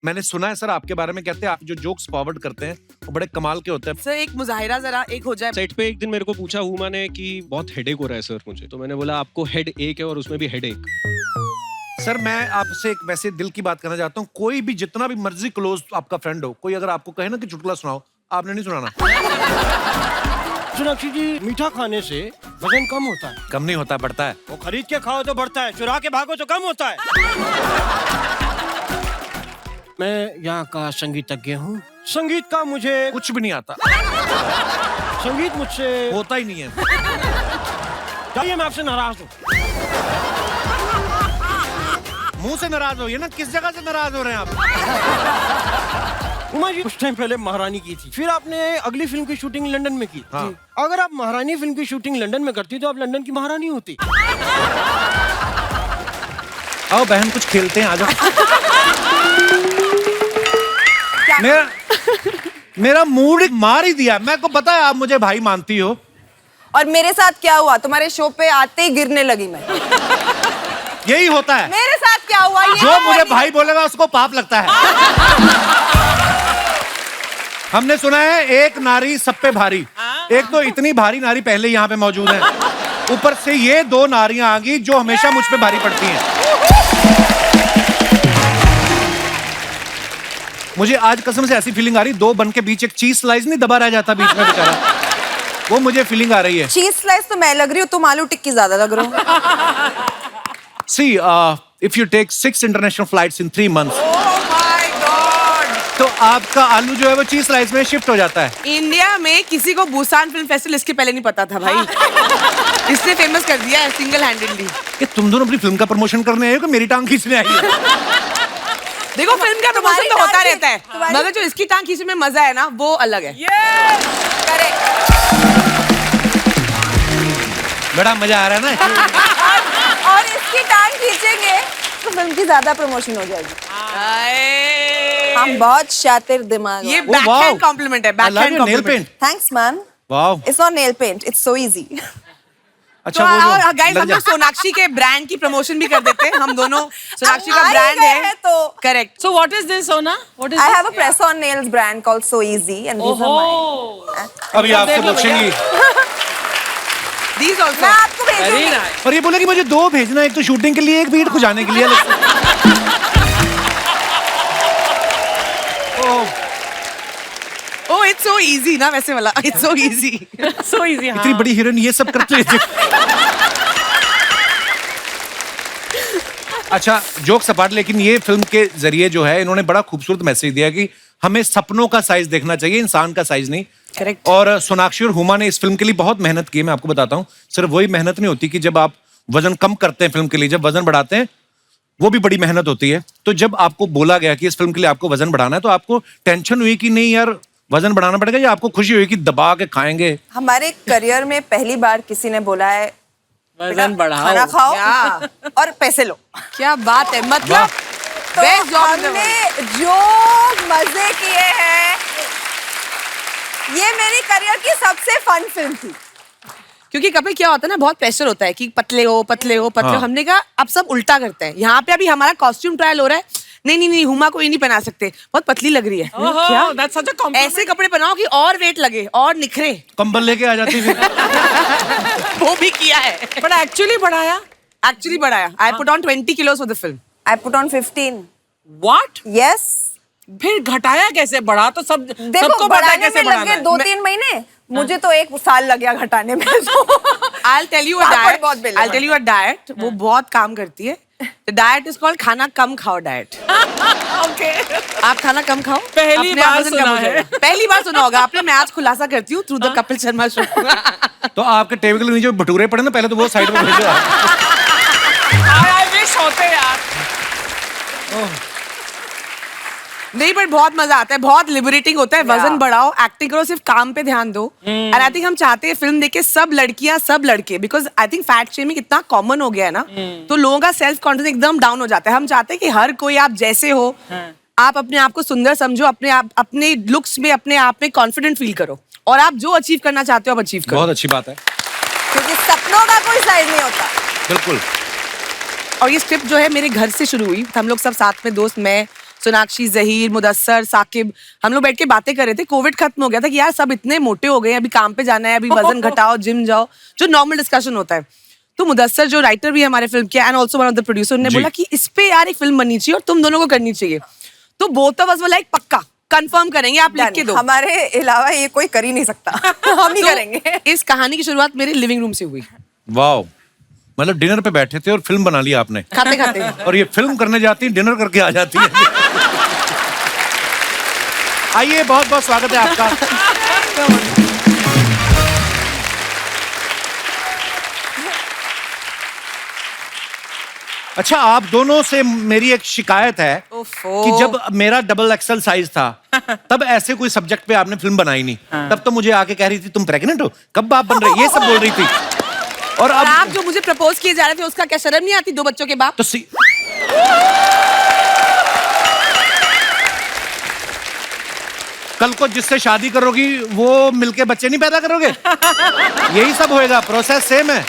मैंने सुना है सर आपके बारे में, कहते हैं आप जो जोक्स फॉरवर्ड करते हैं वो बड़े कमाल के होते हैं। सर एक मुजाहिरा जरा एक हो जाए। सेट पे एक दिन मेरे को पूछा हुमा ने कि बहुत हेडेक हो रहा है सर मुझे, तो मैंने बोला आपको हेड एक है और उसमें भी हेडेक। सर मैं आपसे एक वैसे दिल की बात करना चाहता हूँ, कोई भी जितना भी मर्जी क्लोज आपका फ्रेंड हो, कोई अगर आपको कहे ना कि चुटकुला सुनाओ, आपने नहीं सुनाना। सोनाक्षी जी, मीठा खाने से वजन कम होता है। कम नहीं होता, बढ़ता है। वो खरीद के खाओ तो बढ़ता है, चुरा के भागो तो कम होता है। मैं यहाँ का संगीतज्ञ हूँ। संगीत का मुझे कुछ भी नहीं आता, संगीत मुझसे होता ही नहीं है। चाहिए, मैं आपसे नाराज हूँ। मुंह से नाराज हो, ये ना किस जगह से नाराज हो रहे हैं आप? उमा जी कुछ टाइम पहले महारानी की थी, फिर आपने अगली फिल्म की शूटिंग लंदन में की। हाँ। अगर आप महारानी फिल्म की शूटिंग लंदन में करती तो आप लंदन की महारानी होती। आओ बहन कुछ खेलते हैं, आ जाओ। मेरा मूड मार ही दिया। मैं को पता है आप मुझे भाई मानती हो। और मेरे साथ क्या हुआ, तुम्हारे शो पे आते ही गिरने लगी मैं। यही होता है मेरे साथ क्या हुआ, ये जो मुझे भाई बोलेगा उसको पाप लगता है। हमने सुना है एक नारी सब पे भारी। एक तो इतनी भारी नारी पहले यहाँ पे मौजूद है, ऊपर से ये दो नारियां आ गई जो हमेशा मुझ पे भारी पड़ती हैं। मुझे आज कसम से ऐसी फीलिंग आ रही, दो बन के बीच एक चीज स्लाइस नहीं दबा रह जाता बीच में बेचारा, वो मुझे फीलिंग आ रही है। चीज स्लाइस तो मैं लग रही हूँ, तुम आलू टिक्की ज्यादा लग रहे हो। See, if you take 6 international flights in 3 months, तो आपका आलू जो है वो चीज स्लाइस में शिफ्ट हो जाता है। इंडिया में किसी को बुसान फिल्म फेस्टिवल इसके पहले नहीं पता था भाई। इसने फेमस कर दिया है सिंगल हैंडेडली। कि तुम दोनों अपनी फिल्म का प्रमोशन करने आए हो कि मेरी टांग खींचने आई हो? देखो फिल्म का प्रमोशन तो होता रहता है, मगर जो इसकी टांग खींचने में मजा है ना वो अलग है। बड़ा मजा आ रहा है ना। और इसकी टांग खींचेंगे तो फिल्म की ज्यादा प्रमोशन हो जाएगी। हम बहुत शातिर दिमाग। ये बैकहैंड कॉम्प्लीमेंट है, backhand compliment. Thanks man. Wow, it's not nail paint, it's so easy. अच्छा तो गाइस हम लोग सोनाक्षी के ब्रांड की प्रमोशन भी कर देते हैं। हम दोनों सोनाक्षी का ब्रांड है तो correct. So what is this, Sona? What is I this? have a press-on nails brand called So Easy, and these are mine. अभी आपसे बख्शेंगी। These also. मैं आपको Very भेजूंगी। nice. और ये बोले कि मुझे 2 भेजना, एक तो शूटिंग के लिए, एक बीट खुजाने के लिए। Oh, it's so easy ना वैसे वाला। It's so easy. So easy. हाँ. इतनी बड़ी हीरोइन ये सब करते हैं। अच्छा जोक सपाट, लेकिन ये फिल्म के जरिए जो है इन्होंने बड़ा खूबसूरत मैसेज दिया कि हमें सपनों का साइज देखना चाहिए, इंसान का साइज नहीं। Correct. और सोनाक्षी और हुमा ने इस फिल्म के लिए बहुत मेहनत की है। मैं आपको बताता हूँ, सिर्फ वही मेहनत नहीं होती कि जब आप वजन कम करते हैं फिल्म के लिए, जब वजन बढ़ाते हैं वो भी बड़ी मेहनत होती है। तो जब आपको बोला गया कि इस फिल्म के लिए आपको वजन बढ़ाना है, तो आपको टेंशन हुई कि नहीं यार वजन बढ़ाना पड़ेगा, या आपको खुशी हुई कि दबा के खाएंगे? हमारे करियर में पहली बार किसी ने बोला है वजन बढ़ाओ, खाना खाओ और पैसे लो। क्या बात है, मतलब तो हमने जो मजे किए हैं, ये मेरी करियर की सबसे फन फिल्म थी। क्योंकि कभी क्या होता है ना, बहुत प्रेशर होता है कि पतले हो पतले हो पतले हो। हाँ। हमने कहा अब सब उल्टा करते हैं। यहाँ पे अभी हमारा कॉस्ट्यूम ट्रायल हो रहा है। नहीं हुमा को ये नहीं पहना सकते, बहुत पतली लग रही है। ओहो, क्या? that's such a compliment. ऐसे कपड़े बनाओ कि और वेट लगे और निखरे। कंबल लेके आ जाती थी। वो भी किया है, But actually बढ़ाया. एक्चुअली बढ़ाया। I put on 20 kilos for the film. I put on 15. What? Yes. फिर घटाया कैसे? बढ़ा तो सब देखो सबको पता है बढ़ाने कैसे में लग बढ़ाना गए है. 2-3 महीने, मुझे तो 1 साल लग गया घटाने में। I'll tell you a diet. I'll tell you a diet. वो बहुत काम करती है। The diet is called खाना कम खाओ diet. Okay. आप खाना कम खाओ। पहली अपने आप बार वजन कम सुना हो है। जाएगा। पहली बार सुना होगा आपने। मैं आज खुलासा करती हूँ through the Kapil Sharma show. तो आपके टेबल के नीचे भटूरे पड़े ना, पहले तो वो साइड में भेजो। I wish होते यार. नहीं पर बहुत मजा आता है, बहुत लिबरेटिंग होता है। वजन बढ़ाओ, एक्टिंग करो, सिर्फ काम पे ध्यान दो। एंड आई थिंक हम चाहते हैं फिल्म देख के सब लड़कियां सब लड़के, because I think fat shaming इतना कॉमन हो गया है ना, तो लोगों का सेल्फ कॉन्फिडेंस एकदम डाउन हो जाता है। हम चाहते हैं कि हर कोई आप जैसे हो, आप अपने आप को सुंदर समझो, अपने लुक्स में अपने आप में कॉन्फिडेंट फील करो, और आप जो अचीव करना चाहते हो आप अचीव करो। बहुत अच्छी बात है, क्योंकि सपनों का कोई साइज नहीं होता। बिल्कुल। और ये स्क्रिप्ट जो है मेरे घर से शुरू हुई। हम लोग सब साथ में दोस्त, मैं, सोनाक्षी, जहीर, मुदस्सर, साकिब, हम लोग बैठ के बातें कर रहे थे। कोविड खत्म हो गया था कि यार सब इतने मोटे हो गए हैं, अभी काम पे जाना है, अभी वजन घटाओ, जिम जाओ, जो नॉर्मल डिस्कशन होता है। तो मुदस्सर जो राइटर भी है हमारे फिल्म के and also one of the producer ने जी। बोला कि इस पे यार एक फिल्म बननी चाहिए और तुम दोनों को करनी चाहिए। तो बोथ ऑफ अस बोला एक पक्का कंफर्म करेंगे, आप लिख के दो। हमारे अलावा ये कोई कर ही नहीं सकता। हम ही तो करेंगे। इस कहानी की शुरुआत मेरे लिविंग रूम से हुई, वाओ, मतलब डिनर पे बैठे थे और फिल्म बना लिया आपने। खाते खाते। और ये फिल्म करने जाती है, डिनर करके आ जाती है। आइए, बहुत बहुत स्वागत है आपका। अच्छा, आप दोनों से मेरी एक शिकायत है ओफो। कि जब मेरा डबल एक्सल साइज था तब ऐसे कोई सब्जेक्ट पे आपने फिल्म बनाई नहीं। तब तो मुझे आके कह रही थी तुम प्रेग्नेंट हो, कब बाप बन रहे, ये सब बोल रही थी। और और अब आप जो मुझे प्रपोज किए जा रहे थे उसका क्या शर्म नहीं आती, 2 बच्चों के बाप? तो कल को जिससे शादी करोगी वो मिलके बच्चे नहीं पैदा करोगे? यही सब होएगा, प्रोसेस सेम है।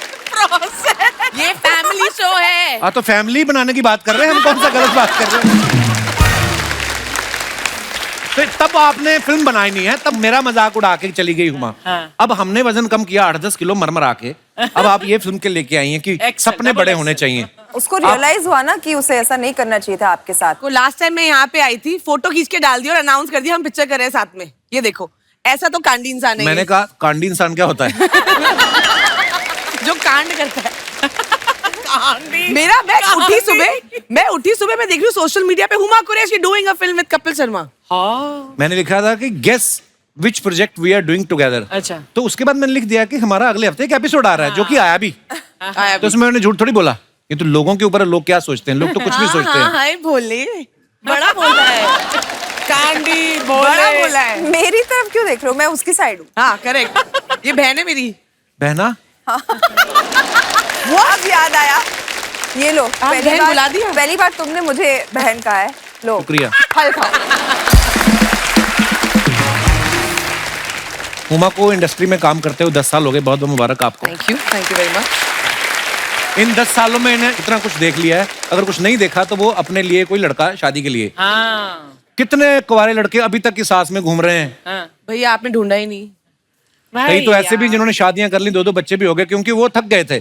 ये फैमिली शो है। हाँ, तो फैमिली बनाने की बात कर रहे हैं हम, कौन सा गलत बात कर रहे हैं? तो तब आपने फिल्म बनाई नहीं है, तब मेरा मजाक उड़ा के चली गई हुमा। हाँ। अब हमने वजन कम किया 8-10 किलो मरमरा के, अब आप ये फिल्म के लेके आई हैं कि सपने बड़े होने चाहिए। उसको रियलाइज हुआ ना कि उसे ऐसा नहीं करना चाहिए था आपके साथ। को लास्ट टाइम मैं यहाँ पे आई थी, फोटो खींच के डाल दिया और अनाउंस कर दिया हम पिक्चर कर रहे हैं साथ में, ये देखो। ऐसा तो कांडी इंसान है। मैंने कहा कांडी इंसान क्या होता है? जो कांड करता है। मेरा मैं उठी सुबह मैं देख रही हूँ सोशल मीडिया पे Huma Qureshi doing a film with Kapil Sharma. हाँ। मैंने लिखा था कि guess which project we are doing together. अच्छा। तो उसके बाद मैंने लिख दिया कि हमारा अगले हफ्ते एक एपिसोड आ रहा है, जो कि आया भी। आया तो उसमें मैंने झूठ थोड़ी बोला, ये तो लोगों के ऊपर है, लोग क्या सोचते हैं, लोग तो कुछ भी सोचते हैं। हाँ, बोले बड़ा बोला है। कांडी बड़ा बोला है। मेरी तरफ क्यों देख रहे हो? मैं उसकी साइड हूँ। हाँ करेक्ट, ये बहन है मेरी। बहना, वो अब याद आया, ये लो बहन बुला दिया? पहली बार तुमने मुझे बहन कहा है, लो शुक्रिया। फल खाओ। हुमा को इंडस्ट्री में काम करते हुए 10 साल हो गए, बहुत बहुत मुबारक आपको। Thank you very much. इन 10 सालों में इन्हें इतना कुछ देख लिया है, अगर कुछ नहीं देखा तो वो अपने लिए कोई लड़का शादी के लिए। हाँ। कितने कुंवारे लड़के अभी तक की सास में घूम रहे हैं। हाँ। भैया आपने ढूंढा ही नहीं। कई तो ऐसे भी जिन्होंने शादियां कर ली, 2-2 बच्चे भी हो गए क्योंकि वो थक गए थे।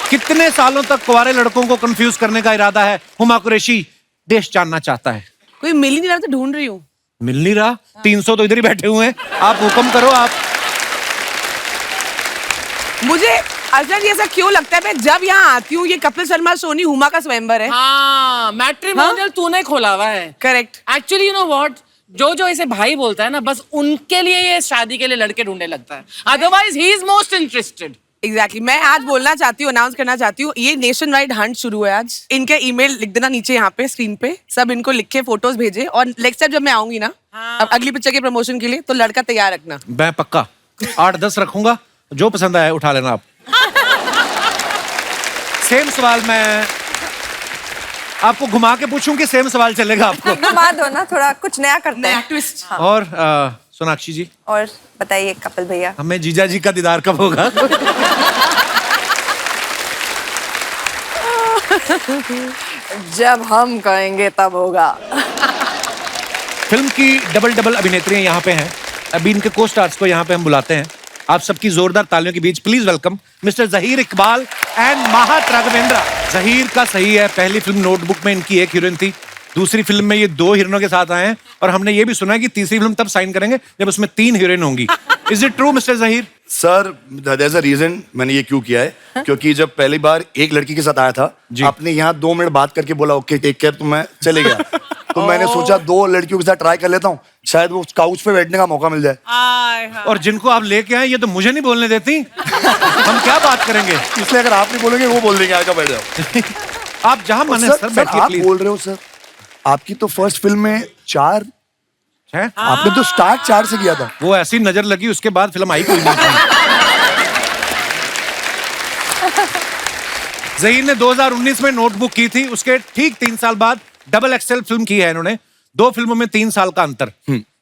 कितने सालों तक कुंवारे लड़कों को कंफ्यूज करने का इरादा है हुमा कुरैशी देश जानना चाहता है। कोई मिल ही नहीं रहा तो ढूंढ रही हूँ। मिल नहीं रहा, 300 तो इधर ही बैठे हुए हैं, आप हुक्म करो। आप मुझे अर्चना जी ऐसा क्यों लगता है, मैं जब यहाँ आती हूँ ये कपिल शर्मा सोनी हुमा का स्वयंवर है। हाँ, मैट्रिमोनियल तूने खोला हुआ है। Correct. Actually you know what, जो इसे भाई बोलता है ना, बस उनके लिए ये शादी के लिए लड़के ढूंढने लगता है, otherwise he is most interested. Exactly मैं आज बोलना चाहती हूँ, अनाउंस करना चाहती हूँ, ये नेशन वाइड हंट शुरू है आज। इनके ईमेल लिख देना नीचे यहाँ पे स्क्रीन पे, सब इनको लिख के फोटोज भेजे, और नेक्स्ट टाइम जब मैं आऊंगी ना अब अगली पिक्चर के प्रमोशन के लिए, तो लड़का तैयार रखना। मैं पक्का 8-10 रखूंगा, जो पसंद आए उठा लेना आप। सेम सवाल मैं आपको घुमा के पूछूं कि सेम सवाल चलेगा आपको? घुमा दो ना, थोड़ा कुछ नया करते हैं। ट्विस्ट। और सोनाक्षी जी, और बताइए कपिल भैया, हमें जीजा जी का दीदार कब होगा? जब हम कहेंगे तब होगा। फिल्म की डबल अभिनेत्रियां यहाँ पे हैं। अभी इनके को स्टार्स को यहाँ पे हम बुलाते हैं। आप सबकी जोरदार तालियों के बीच please welcome mister Zaheer Iqbal and Mahat Raghavendra. Zaheer का सही है, पहली फिल्म नोटबुक में इनकी एक हीरोइन थी, दूसरी फिल्म में ये 2 हीरोइनों के साथ आए हैं, और हमने ये भी सुना है कि तीसरी फिल्म तब साइन करेंगे जब उसमें 3 हीरोइन होंगी। Is it true mister Zaheer? Sir there is a reason मैंने ये क्यों किया है, क्योंकि जब पहली बार एक लड़की के साथ आया था, आपने यहाँ 2 मिनट बात करके बोला ओके टेक केयर, तो मैं चले गया। तो मैंने सोचा 2 लड़कियों के साथ ट्राई कर लेता हूँ, शायद वो काउच पे बैठने का मौका मिल जाए। और जिनको आप लेके आए ये तो मुझे नहीं बोलने देती। हम क्या बात करेंगे? इसलिए अगर आप नहीं बोलेंगे वो बोल देंगे, आकर बैठ जाओ। आप जहां मन है सर बैठिए आप प्लीज। बोल रहे हो सर, आपकी तो फर्स्ट फिल्म में 4, है? आपने तो स्टार्ट 4 से किया था। वो ऐसी नजर लगी, उसके बाद फिल्म आई कोई नहीं थी। जहीर ने 2019 में नोटबुक की थी, उसके ठीक 3 साल बाद डबल एक्सेल फिल्म की है इन्होंने। 2 फिल्मों में 3 साल का अंतर।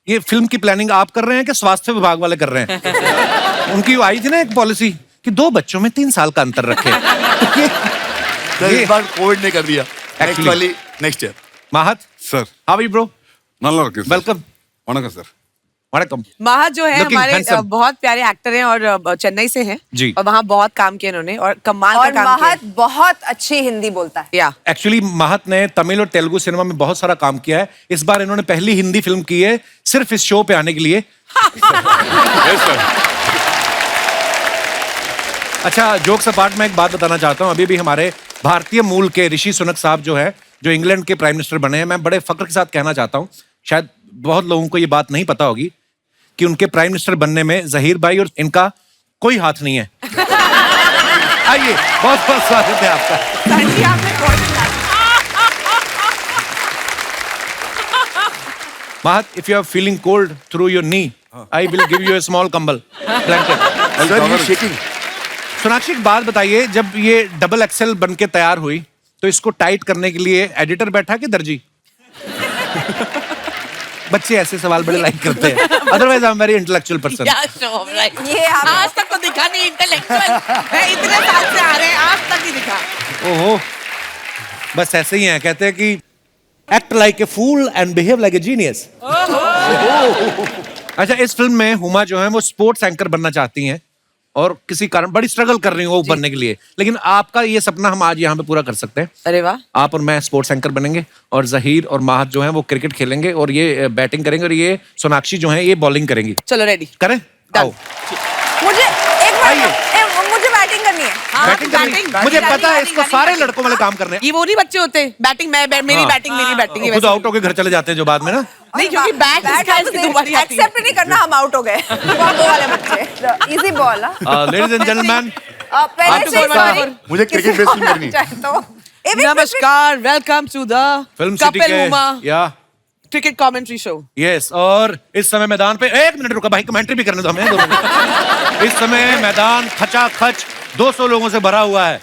ये फिल्म की प्लानिंग आप कर रहे हैं कि स्वास्थ्य विभाग वाले कर रहे हैं? उनकी आई थी ना एक पॉलिसी कि 2 बच्चों में 3 साल का अंतर रखे। सर इस बार कोविड ने कर दिया, नेक्स्ट Actually. वाली next year. Mahat, sir how are you, bro? நல்லா இருக்கு சார். Welcome. வணக்கம் சார். Vanakkam. महत जो है Looking हमारे handsome. बहुत प्यारे एक्टर हैं और चेन्नई से हैं जी। और वहाँ बहुत काम किया इन्होंने और कमाल का और काम किया महत बहुत अच्छी हिंदी बोलता है या एक्चुअली महत ने तमिल और तेलुगु सिनेमा में बहुत सारा काम किया है. इस बार इन्होंने पहली हिंदी फिल्म की है सिर्फ इस शो पे आने के लिए. Yes, sir. अच्छा, जोक्स अपार्ट में एक बात बताना चाहता हूँ. अभी भी हमारे भारतीय मूल के ऋषि सुनक साहब जो है, जो इंग्लैंड के प्राइम मिनिस्टर बने हैं, मैं बड़े फक्र के साथ कहना चाहता हूँ, शायद बहुत लोगों को ये बात नहीं पता होगी कि उनके प्राइम मिनिस्टर बनने में जहीर भाई और इनका कोई हाथ नहीं है. आइए, बहुत बहुत स्वागत है आपका. सर जी आपने बहुत अच्छा Mahat, if you are feeling cold through your knee, I will give you a small कंबल blanket. सर ये शेकिंग. सोनाक्षी, एक बात बताइए, जब ये डबल एक्सेल बन के तैयार हुई तो इसको टाइट करने के लिए एडिटर बैठा कि दर्जी? बच्चे ऐसे सवाल बड़े लाइक करते हैं. Otherwise I am very intellectual person. ये आप आज तक तो दिखा नहीं इंटेलेक्चुअल. इतने साल से आ रहे हैं, आज तक नहीं दिखा. ओहो, बस ऐसे ही हैं. कहते हैं कि act like a fool and behave like a genius. अच्छा, इस फिल्म में हुमा जो है वो स्पोर्ट्स एंकर बनना चाहती हैं और किसी कारण बड़ी स्ट्रगल कर रही हूँ वो बनने के लिए, लेकिन आपका ये सपना हम आज यहाँ पे पूरा कर सकते हैं. अरे वाह. आप और मैं स्पोर्ट्स एंकर बनेंगे और जहीर और माहत जो है वो क्रिकेट खेलेंगे और ये बैटिंग करेंगे और ये सोनाक्षी जो है ये बॉलिंग करेंगी. चलो रेडी. करें? आओ. मुझे एक मिनट, मुझे बैटिंग करनी है. बैटिंग करनी. मुझे पता है इसको सारे लड़कों वाले काम करने हैं. ये वो नहीं बच्चे होते बैटिंग मेरी हाँ। बैटिंग मेरी बैटिंग. खुद आउट होके घर चले जाते हैं जो बाद में ना. नहीं, क्योंकि बैट तुम्हारी आती है. एक्सेप्ट नहीं करना, हम आउट हो गए. वो वाले बच्चे. Easy ball. Ladies and gentleman, पहले से सॉरी. मुझे क्रिकेट बेस फिल्म करनी है. तो नमस्कार, welcome to the film city Kapil Huma के या क्रिकेट कमेंट्री शो. यस. और इस समय मैदान पे, एक मिनट रुका भाई, कमेंट्री भी करने दो हमें 2 मिनट. इस समय मैदान खचाखच 200 लोगों से भरा हुआ है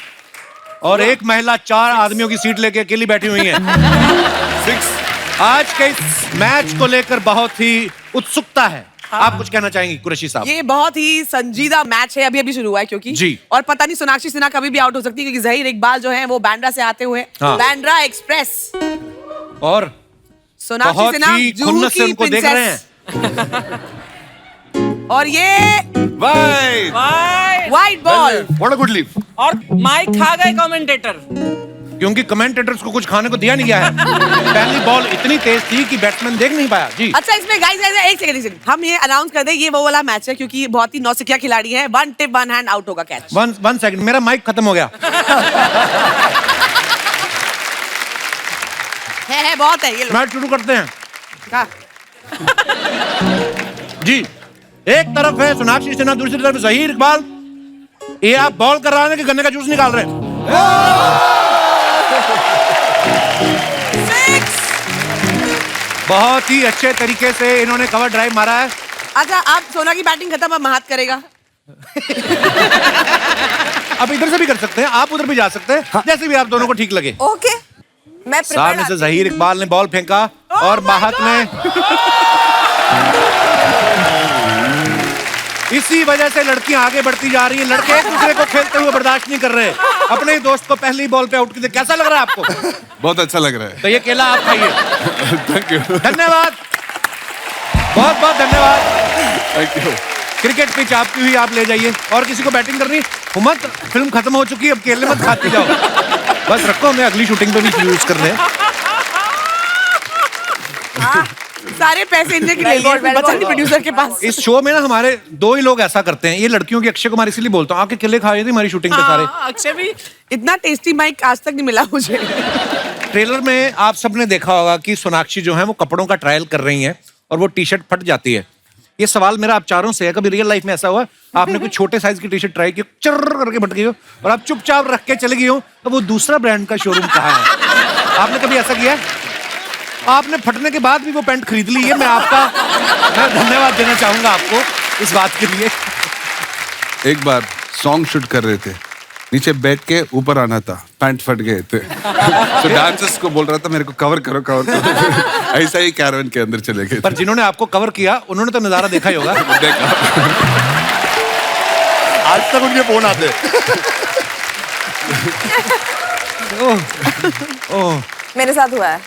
और एक महिला 4 आदमियों की सीट लेके अकेली बैठी हुई है. 6. आज के इस मैच को लेकर बहुत ही उत्सुकता है. आप कुछ कहना चाहेंगी कुरैशी साहब? ये बहुत ही संजीदा मैच है, अभी शुरू हुआ है क्योंकि जी. और पता नहीं सोनाक्षी सिन्हा कभी भी आउट हो सकती है क्योंकि जहीर इकबाल जो है वो बैंड्रा से आते हुए हाँ. बैंड्रा एक्सप्रेस और सोनाक्षी बहुत सिन्हा ही जूहू खुन्नस से की उनको देख रहे प्रिंसेस. हैं. और ये Bye. White ball what a good leave. और माइक खा गए कमेंटेटर. क्योंकि कमेंटेटर्स को कुछ खाने को दिया नहीं गया है. पहली बॉल इतनी तेज थी कि बैट्समैन देख नहीं पाया. जी. अच्छा, इसमें गाइस एक सेकंड हम ये अनाउंस कर दें, ये वो वाला मैच है क्योंकि बहुत ही नौसिखिया खिलाड़ी है. 1 टिप 1 हैंड आउट होगा कैच. वन सेकंड, मेरा माइक खत्म हो गया. है बहुत है ये लो. मैच शुरू करते हैं. हाँ. जी. एक तरफ है सोनाक्षी सिन्हा, दूसरी तरफ जहीर इकबाल. ये आप बॉल कर रहे हैं कि गन्ने का जूस निकाल रहे हैं? बहुत ही अच्छे तरीके से इन्होंने कवर ड्राइव मारा है. अच्छा, आप सोना की बैटिंग खत्म, अब महत करेगा. अब इधर से भी कर सकते हैं, आप उधर भी जा सकते हैं. जैसे भी आप दोनों को ठीक लगे. ओके, मैं सामने से जहीर इकबाल ने बॉल फेंका और माहत ने. इसी वजह से लड़कियां आगे बढ़ती जा रही हैं. लड़के एक दूसरे को खेलते हुए बर्दाश्त नहीं कर रहे. अपने ही दोस्त को पहली बॉल पे आउट किया. कैसा लग रहा है आपको? बहुत अच्छा लग रहा है. तो ये केला आप खाइए. Thank you. धन्यवाद, बहुत बहुत धन्यवाद. Thank you. क्रिकेट पिच आपकी हुई, आप ले जाइए. और किसी को बैटिंग करनी? हुमत, फिल्म खत्म हो चुकी है, अब केले मत खाते जाओ. बस रखो, हमें अगली शूटिंग पे भी यूज करने हैं. सारे पैसे इनके ले लिए, बचा नहीं प्रोड्यूसर के पास. इस शो में ना हमारे 2 ही लोग ऐसा करते हैं. ये लड़कियों की अक्षय कुमार इसीलिए बोलता हूँ, आके केले खाए थे हमारी शूटिंग पे सारे. अक्षय भी इतना टेस्टी माइक आज तक नहीं मिला मुझे. ट्रेलर में आप सबने देखा होगा कि सोनाक्षी जो है वो कपड़ों का ट्रायल कर रही हैं और वो टी शर्ट फट जाती है. ये सवाल मेरा आप चारों से है, कभी रियल लाइफ में ऐसा हुआ आपने कोई छोटे साइज की टी शर्ट ट्राई की, चर्र करके फट गई हो और आप चुपचाप रख के चले गई हो, तो वो दूसरा ब्रांड का शोरूम कहाँ है? आपने कभी ऐसा किया? आपने फटने के बाद भी वो पैंट खरीद ली है. मैं धन्यवाद देना चाहूंगा आपको इस बात के लिए. एक बार सॉन्ग शूट कर रहे थे, नीचे बैठ के ऊपर आना था, पैंट फट गए थे. तो डांसर्स को बोल रहा था मेरे को कवर करो कवर करो. ऐसा ही कैरवन के अंदर चले गए. पर जिन्होंने आपको कवर किया उन्होंने तो नजारा देखा ही होगा. देखा. आज तक उनके फोन आते. मेरे साथ हुआ है.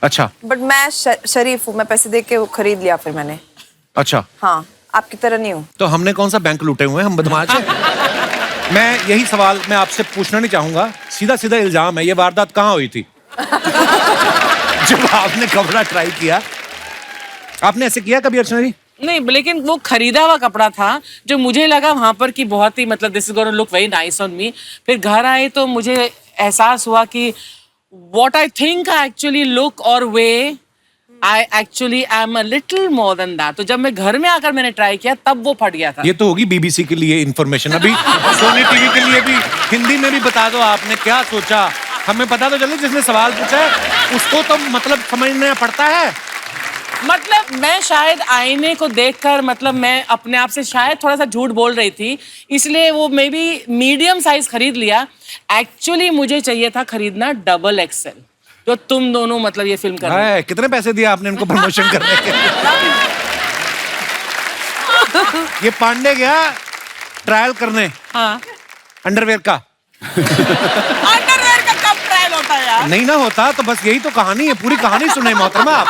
अच्छा बट मैं शरीफ हूँ, मैं पैसे दे के वो खरीद लिया फिर मैंने। अच्छा, हाँ, आपकी तरह नहीं हूँ। तो हमने कौन सा बैंक लूटे हुए हैं, हम बदमाश हैं। मैं यही सवाल मैं आपसे पूछना नहीं चाहूंगा, सीधा सीधा इल्जाम है, ये वारदात कहाँ हुई थी? जब आपने कपड़ा ट्राई किया, आपने ऐसे किया कभी अर्चना जी? नहीं, लेकिन वो खरीदा हुआ कपड़ा था जो मुझे लगा वहां पर कि बहुत ही मतलब this is gonna look very nice on me. फिर घर आए तो मुझे एहसास हुआ कि what I think I actually look और way I actually I am a little more than that. तो जब मैं घर में आकर मैंने ट्राई किया तब वो फट गया था। ये तो होगी बीबीसी के लिए इंफॉर्मेशन, अभी सोनी टीवी के लिए भी हिंदी में भी बता दो आपने क्या सोचा, हमें पता तो चले जिसने सवाल पूछा है उसको तो मतलब समझना पड़ता है। मतलब मैं शायद आईने को देखकर मतलब मैं अपने आप से शायद थोड़ा सा झूठ बोल रही थी, इसलिए वो मे बी मीडियम साइज खरीद लिया। एक्चुअली मुझे चाहिए था खरीदना डबल एक्सएल, जो तुम दोनों मतलब ये फिल्म कर रहे हो। कितने पैसे दिए आपने इनको प्रमोशन करने के? ये पांडे गया ट्रायल करने हाँ, अंडरवेयर का। अंडरवेयर का कब ट्रायल होता है यार? नहीं ना होता तो बस यही तो कहानी है, पूरी कहानी सुने मोहतरमा आप।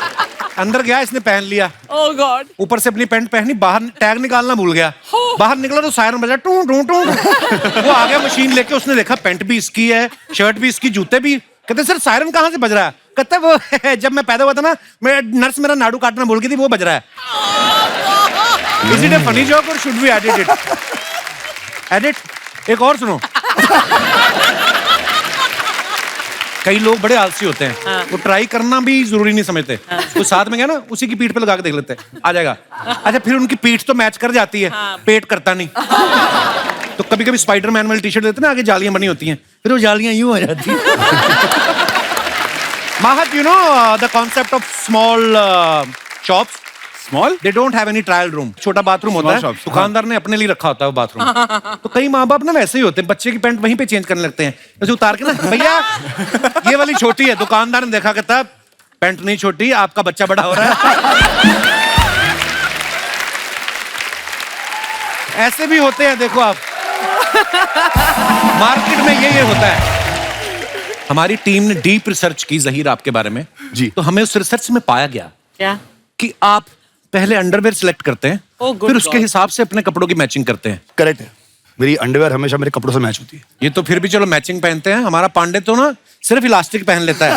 अंदर गया, इसने पहन लिया, ओह गॉड, ऊपर से अपनी पैंट पहनी, बाहर टैग निकालना भूल गया, बाहर निकला तो सायरन बजा टू टू टू। वो आ गया मशीन लेके, उसने देखा पैंट भी इसकी है, शर्ट भी इसकी, जूते भी। कहते सर सायरन कहाँ से बज रहा है? कहता वो जब मैं पैदा हुआ था ना, मैं नर्स मेरा नाड़ू काटना भूल गई थी, वो बज रहा है। Is it a funny joke और should we edit it? Edit. एक और सुनो, कई लोग बड़े आलसी होते हैं, वो ट्राई करना भी जरूरी नहीं समझते। तो साथ में गया ना, उसी की पीठ पे लगा के देख लेते हैं, आ जाएगा। अच्छा, फिर उनकी पीठ तो मैच कर जाती है, पेट करता नहीं। तो कभी कभी स्पाइडरमैन वाली टी शर्ट देते हैं ना, आगे जालियां बनी होती हैं, फिर वो जालियां यूं हो जाती हैं। Mahat, you know the concept of small shops? Small They don't have any trial room. छोटा बाथरूम होता है, Small shops, दुकानदार ने अपने लिए रखा होता है वो बाथरूम। तो कई माँ बाप ना वैसे ही होते हैं, बच्चे की पैंट वहीं पे चेंज करने लगते हैं, जैसे उतार के ना, भैया ये वाली छोटी है। दुकानदार ने देखा, कहता पैंट नहीं छोटी, आपका बच्चा बड़ा हो रहा है। ऐसे भी होते हैं, देखो आप मार्केट में ये होता है। हमारी टीम ने डीप रिसर्च की जहीर आपके बारे में जी। तो हमें उस रिसर्च में पाया गया क्या? कि आप पहले अंडरवेयर सिलेक्ट करते हैं, Oh, good फिर उसके God. हिसाब से अपने कपड़ों की मैचिंग करते हैं। करेक्ट है, मेरी अंडरवेयर हमेशा मेरे कपड़ों से मैच होती है। ये तो फिर भी चलो मैचिंग पहनते हैं, हमारा पांडे तो ना सिर्फ इलास्टिक पहन लेता है।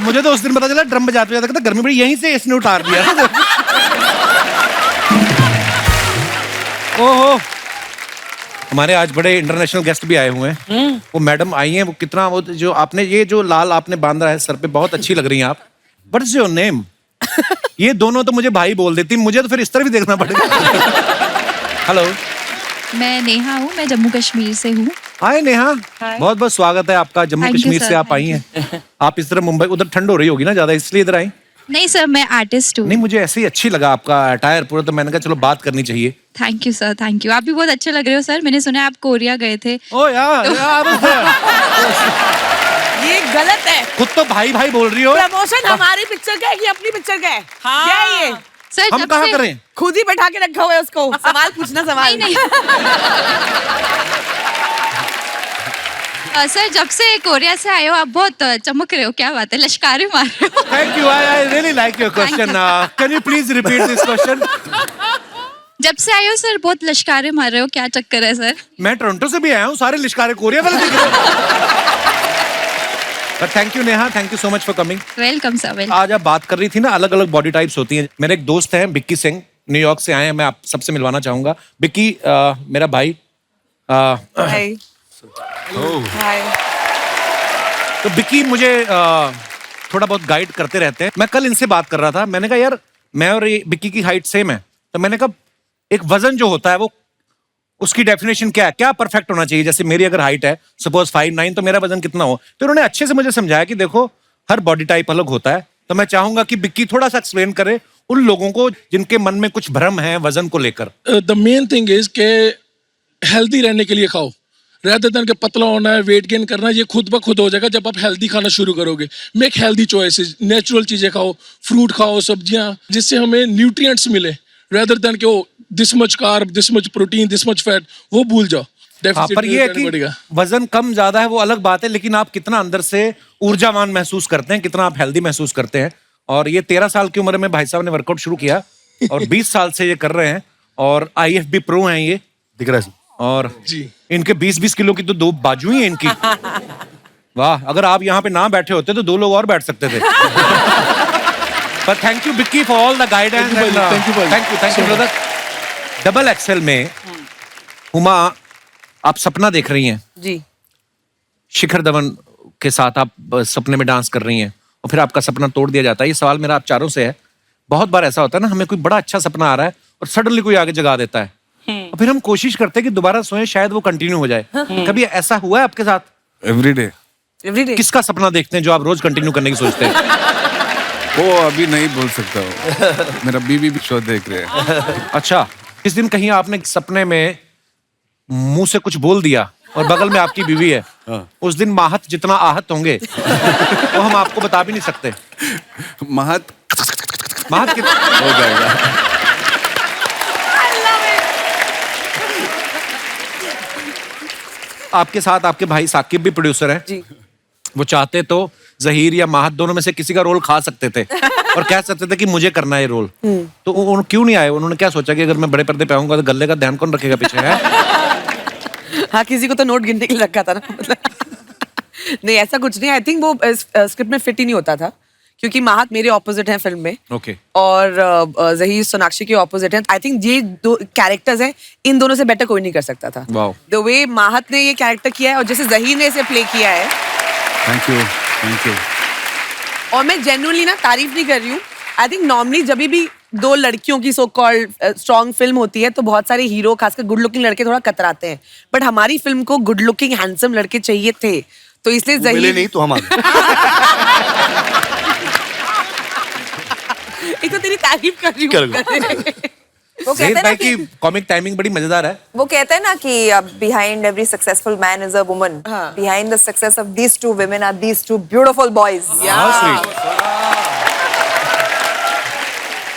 मुझे तो उस दिन पता चला ड्रम बजाते जाता, गर्मी बड़ी, यहीं से इसने उतार दिया। ओहो, हमारे आज बड़े इंटरनेशनल गेस्ट भी आए हुए हैं। वो मैडम आई हैं, वो कितना, वो जो आपने ये जो लाल आपने बांधा है सर पे, बहुत अच्छी लग रही हैं आप। What is your name? ये दोनों तो मुझे भाई बोल देती, मुझे तो फिर इस तरह भी देखना पड़ेगा। हेलो, मैं नेहा हूँ, मैं जम्मू कश्मीर से हूँ। हाय नेहा, बहुत बहुत स्वागत है आपका। Jammu Thank you, Kashmir sir, से आप thank आई हैं। आप इस तरह मुंबई, उधर ठंड हो रही होगी ना ज्यादा, इसलिए इधर आई? नहीं सर, मैं आर्टिस्ट हूँ। नहीं, मुझे ऐसे ही अच्छी लगा आपका अटायर पूरा, तो मैंने कहा चलो बात करनी चाहिए। Thank you sir, thank you. आप भी बहुत अच्छे लग रहे हो सर। मैंने सुना है आप कोरिया गए थे। ओ यार, ये गलत है। खुद तो भाई भाई बोल रही हो। प्रमोशन हमारी पिक्चर का है कि अपनी पिक्चर का है? हाँ। क्या है ये? सर हम जब कहाँ से करें? खुद ही बैठा के रखा हुआ है उसको, सवाल पूछना सवाल नहीं सर, जब से कोरिया से आए हो आप बहुत चमक रहे हो। क्या बात है, लश्कारे मार रहे हो। Thank you. I really like your question. Can you please repeat this question? जब से आए हो सर बहुत लश्कारे मार रहे हो, क्या चक्कर है सर? मैं टोरंटो से भी आया हूँ, सारे लिश्कारे कोरिया वाले दिख रहे हैं। But thank you Neha, thank you so much for coming. Welcome sir, welcome. आज आप बात कर रही थी ना, अलग अलग बॉडी टाइप्स होती हैं। मेरे एक दोस्त हैं बिक्की सिंह, न्यूयॉर्क से आए हैं, मैं आप सबसे मिलवाना चाहूंगा। बिक्की मेरा भाई। हाय। हाय। तो बिक्की मुझे थोड़ा बहुत गाइड करते रहते हैं। मैं कल इनसे बात कर रहा था, मैंने कहा यार मैं और ये बिक्की की हाइट सेम है, तो मैंने कहा एक वजन जो होता है वो उसकी डेफिनेशन क्या है, क्या परफेक्ट होना चाहिए। जैसे मेरी अगर हाइट है सपोज 5'9", तो मेरा वजन कितना हो। तो उन्होंने अच्छे से मुझे समझाया कि देखो हर बॉडी टाइप अलग होता है। तो मैं चाहूंगा कि बिक्की थोड़ा सा एक्सप्लेन करे उन लोगों को जिनके मन में कुछ भ्रम है वजन को लेकर। द मेन थिंग इज के हेल्दी रहने के लिए खाओ, rather than के पतला होना है, वेट गेन करना है, ये खुद ब खुद हो जाएगा जब आप हेल्दी खाना शुरू करोगे। मेक हेल्दी चॉइसेस, नेचुरल चीजें खाओ, फ्रूट खाओ, सब्जियां, जिससे हमें न्यूट्रिएंट्स मिले, rather than कि this much carb, this much protein, this much fat, वो भूल जाओ। डेफिसिट पर ये है कि पड़ेगा। वजन कम ज्यादा है वो अलग बात है, लेकिन आप कितना अंदर से ऊर्जावान महसूस करते हैं, कितना आप हेल्दी महसूस करते हैं। और ये 13 साल की उम्र में भाई साहब ने वर्कआउट शुरू किया और 20 साल से ये कर रहे हैं और IFB प्रो हैं ये, दिख रहा है और जी। इनके 20-20 किलो की तो 2 बाजू ही है इनकी। वाह, अगर आप यहाँ पे ना बैठे होते तो 2 लोग और बैठ सकते थे। पर thank you Vicky for all the guidance. Thank you brother. Double XL में हुमा आप सपना देख रही हैं, जी शिखर धवन के साथ आप सपने में डांस कर रही हैं और फिर आपका सपना तोड़ दिया जाता है। ये सवाल मेरा आप चारों से है। बहुत बार ऐसा होता है ना, हमें कोई बड़ा अच्छा सपना आ रहा है और सडनली कोई आगे जगा देता है और फिर हम कोशिश करते हैं कि दोबारा सोएं, शायद वो कंटिन्यू हो जाए। कभी ऐसा हुआ है आपके साथ? एवरीडे। एवरीडे। किसका सपना देखते हैं जो आप रोज कंटिन्यू करने की सोचते हैं? वो अभी नहीं बोल सकता हूँ। मेरा बीबी भी शो देख रहे हैं। अच्छा, इस दिन कहीं आपने सपने में मुंह से कुछ बोल दिया और बगल में आपकी बीवी है, उस दिन माहत जितना आहत होंगे वो हम आपको बता भी नहीं सकते। महत माहत हो जाएगा। आपके साथ आपके भाई साकिब भी प्रोड्यूसर हैं जी। वो चाहते तो जहीर या माहत दोनों में से किसी का रोल खा सकते थे और कह सकते थे कि मुझे करना है ये रोल। तो क्यों नहीं आए? उन्होंने क्या सोचा कि अगर मैं बड़े पर्दे पे आऊंगा तो गले का ध्यान कौन रखेगा पीछे है? हाँ, किसी को तो नोट गिनने के लिए रखा था ना। नहीं, ऐसा कुछ नहीं। आई थिंक वो स्क्रिप्ट में फिट ही नहीं होता था क्योंकि माहत मेरे ऑपोजिट हैं फिल्म में। ओके। और जहीर सोनाक्षी के ऑपोजिट हैं। आई थिंक ये 2 कैरेक्टर्स हैं, इन दोनों से बेटर कोई नहीं कर सकता था। वाओ। द वे माहत ने ये कैरेक्टर किया है और जैसे जहीर ने इसे प्ले किया है, थैंक यू, थैंक यू। और मैं जेन्युइनली ना तारीफ नहीं कर रही हूँ। आई थिंक नॉर्मली जब भी 2 लड़कियों की सो कॉल्ड स्ट्रॉन्ग फिल्म होती है तो बहुत सारे हीरो, खासकर गुड लुकिंग लड़के थोड़ा कतराते हैं, बट हमारी फिल्म को गुड लुकिंग हैंडसम लड़के चाहिए थे, तो इसलिए मिले जहीर नहीं तो हम आ गए। एक तो तेरी तारीफ कर रही कर हूँ। वो कहते जहीर हैं ना भाई की कि कॉमिक टाइमिंग बड़ी मजेदार है। वो कहते हैं ना कि behind every successful man is a woman, हाँ। Behind the success of these 2 women are these 2 beautiful boys.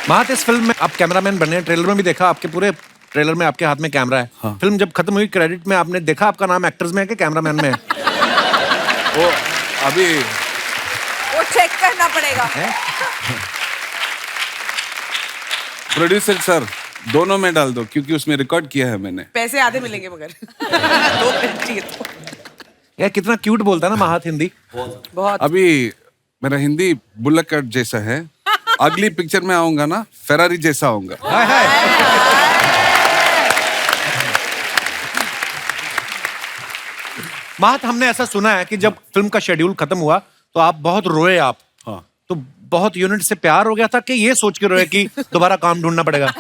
Mahat, इस फिल्म में आप कैमरामैन बने हैं, ट्रेलर में भी देखा, आपके पूरे ट्रेलर में आपके हाथ में कैमरा है। हाँ। फिल्म जब खत्म हुई क्रेडिट में आपने देखा आपका नाम एक्टर्स में है कि कैमरामैन में है? वो अभी वो चेक करना पड़ेगा। प्रोड्यूसर सर दोनों में डाल दो क्योंकि उसमें रिकॉर्ड किया है मैंने। पैसे आधे मिलेंगे मगर 2 मिनट चाहिए तो। यार कितना क्यूट बोलता है ना माहत हिंदी। बहुत। अभी मेरा हिंदी बुल्लक कट जैसा है, अगली पिक्चर में आऊंगा ना फेरारी जैसा आऊंगा। हाय हाय। माहत, हमने ऐसा सुना है कि जब फिल्म का शेड्यूल खत्म हुआ तो आप बहुत रोए आप। हाँ। तो बहुत यूनिट से प्यार हो गया था कि ये सोच के रोए कि दोबारा काम ढूंढना पड़ेगा?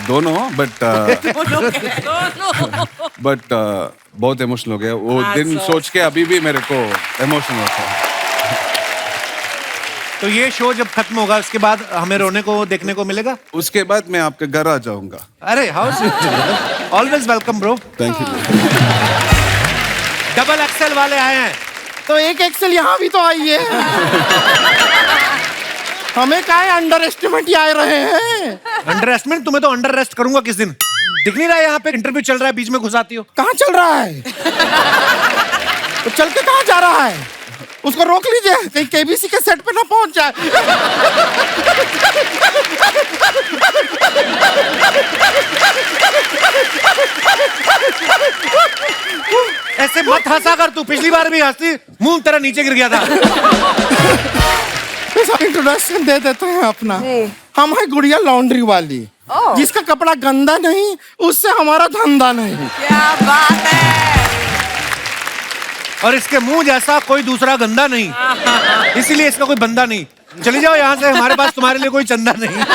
दोनों, बट बहुत इमोशनल हो गया वो दिन सोच के, अभी भी मेरे को इमोशनल होता है। तो ये शो जब खत्म होगा उसके बाद हमें रोने को देखने को मिलेगा? उसके बाद मैं आपके घर आ जाऊंगा। अरे how sweet, always welcome bro. Thank you. Double XL वाले आए हैं। तो एक एक्सेल यहाँ भी तो आई है। हमें काहे अंडर एस्टिमेट आए रहे हैं? Under estimate? तुम्हें तो अंडर रेस्ट करूंगा किस दिन। दिख नहीं रहा है यहाँ पे इंटरव्यू चल रहा है, बीच में घुस आती हो। कहाँ चल रहा है? तो चल के कहाँ जा रहा है? उसको रोक लीजिए कहीं केबीसी के सेट पे ना पहुंच जाए। ऐसे मत हंसा कर, तू पिछली बार भी हंसी, मुंह तेरा नीचे गिर गया था। इंट्रोडक्शन दे देते हैं अपना। जी। हम है गुड़िया लॉन्ड्री वाली, जिसका कपड़ा गंदा नहीं उससे हमारा धंधा नहीं। क्या बात है। और इसके मुंह जैसा कोई दूसरा गंदा नहीं, इसीलिए इसका कोई बंदा नहीं। चली जाओ यहाँ से, हमारे पास तुम्हारे लिए कोई चंदा नहीं।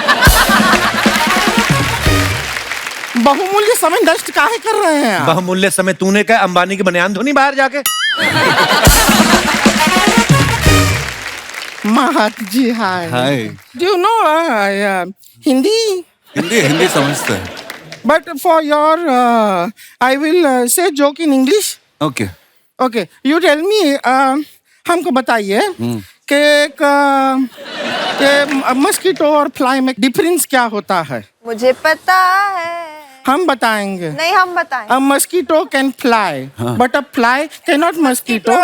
बहुमूल्य समय नष्ट काहे कर रहे हैं आप? बहुमूल्य समय तूने क्या अंबानी की बनियान धोनी बाहर जाके? Mahat ji hi. Hi. Do you know Hindi? Hindi समझता है। But for your I will say joke in English. Okay. Okay, you tell me, हमको बताइए कि मस्कीटो और फ्लाई में डिफरेंस क्या होता है? मुझे पता है। हम बताएंगे। नहीं हम बताएं। A mosquito can fly, but a fly cannot mosquito.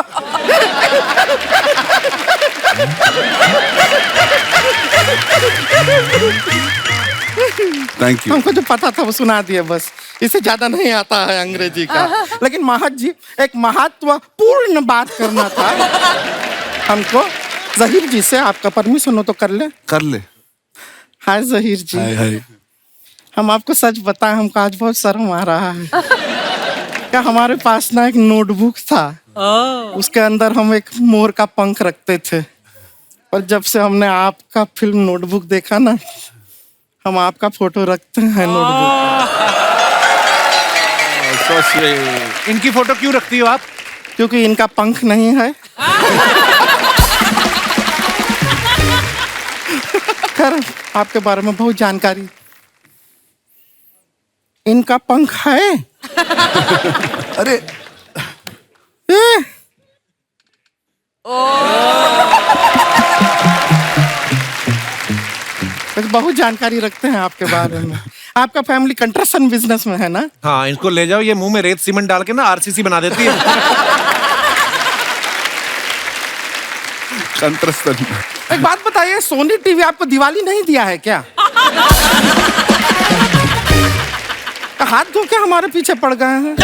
Thank you. हमको जो पता था वो सुना दिए बस, इससे ज्यादा नहीं आता है अंग्रेजी का। लेकिन महत जी, एक महत्वपूर्ण बात करना था हमको। जहीर जी से आपका परमिशन हो तो कर ले। कर ले। हाय जहीर जी। हाय हाय। हम आपको सच बताएं, हमको आज बहुत शर्म आ रहा है। क्या हमारे पास ना एक नोटबुक था, उसके अंदर हम एक मोर का पंख रखते थे, और जब से हमने आपका फिल्म नोटबुक देखा ना, हम आपका फोटो रखते हैं नोटबुक। So sweet. इनकी फोटो क्यों रखती हो आप? क्योंकि इनका पंख नहीं है। खैर, आपके बारे में बहुत जानकारी। इनका पंख है। अरे ए! बहुत जानकारी रखते हैं आपके बारे में। आपका फैमिली कंस्ट्रक्शन बिजनेस में है ना? हाँ, इनको ले जाओ, ये मुंह में रेत सीमेंट डाल के ना आरसीसी बना देती है। एक बात बताइए, सोनी टीवी आपको दिवाली नहीं दिया है क्या? हाथ धो के हमारे पीछे पड़ गए हैं।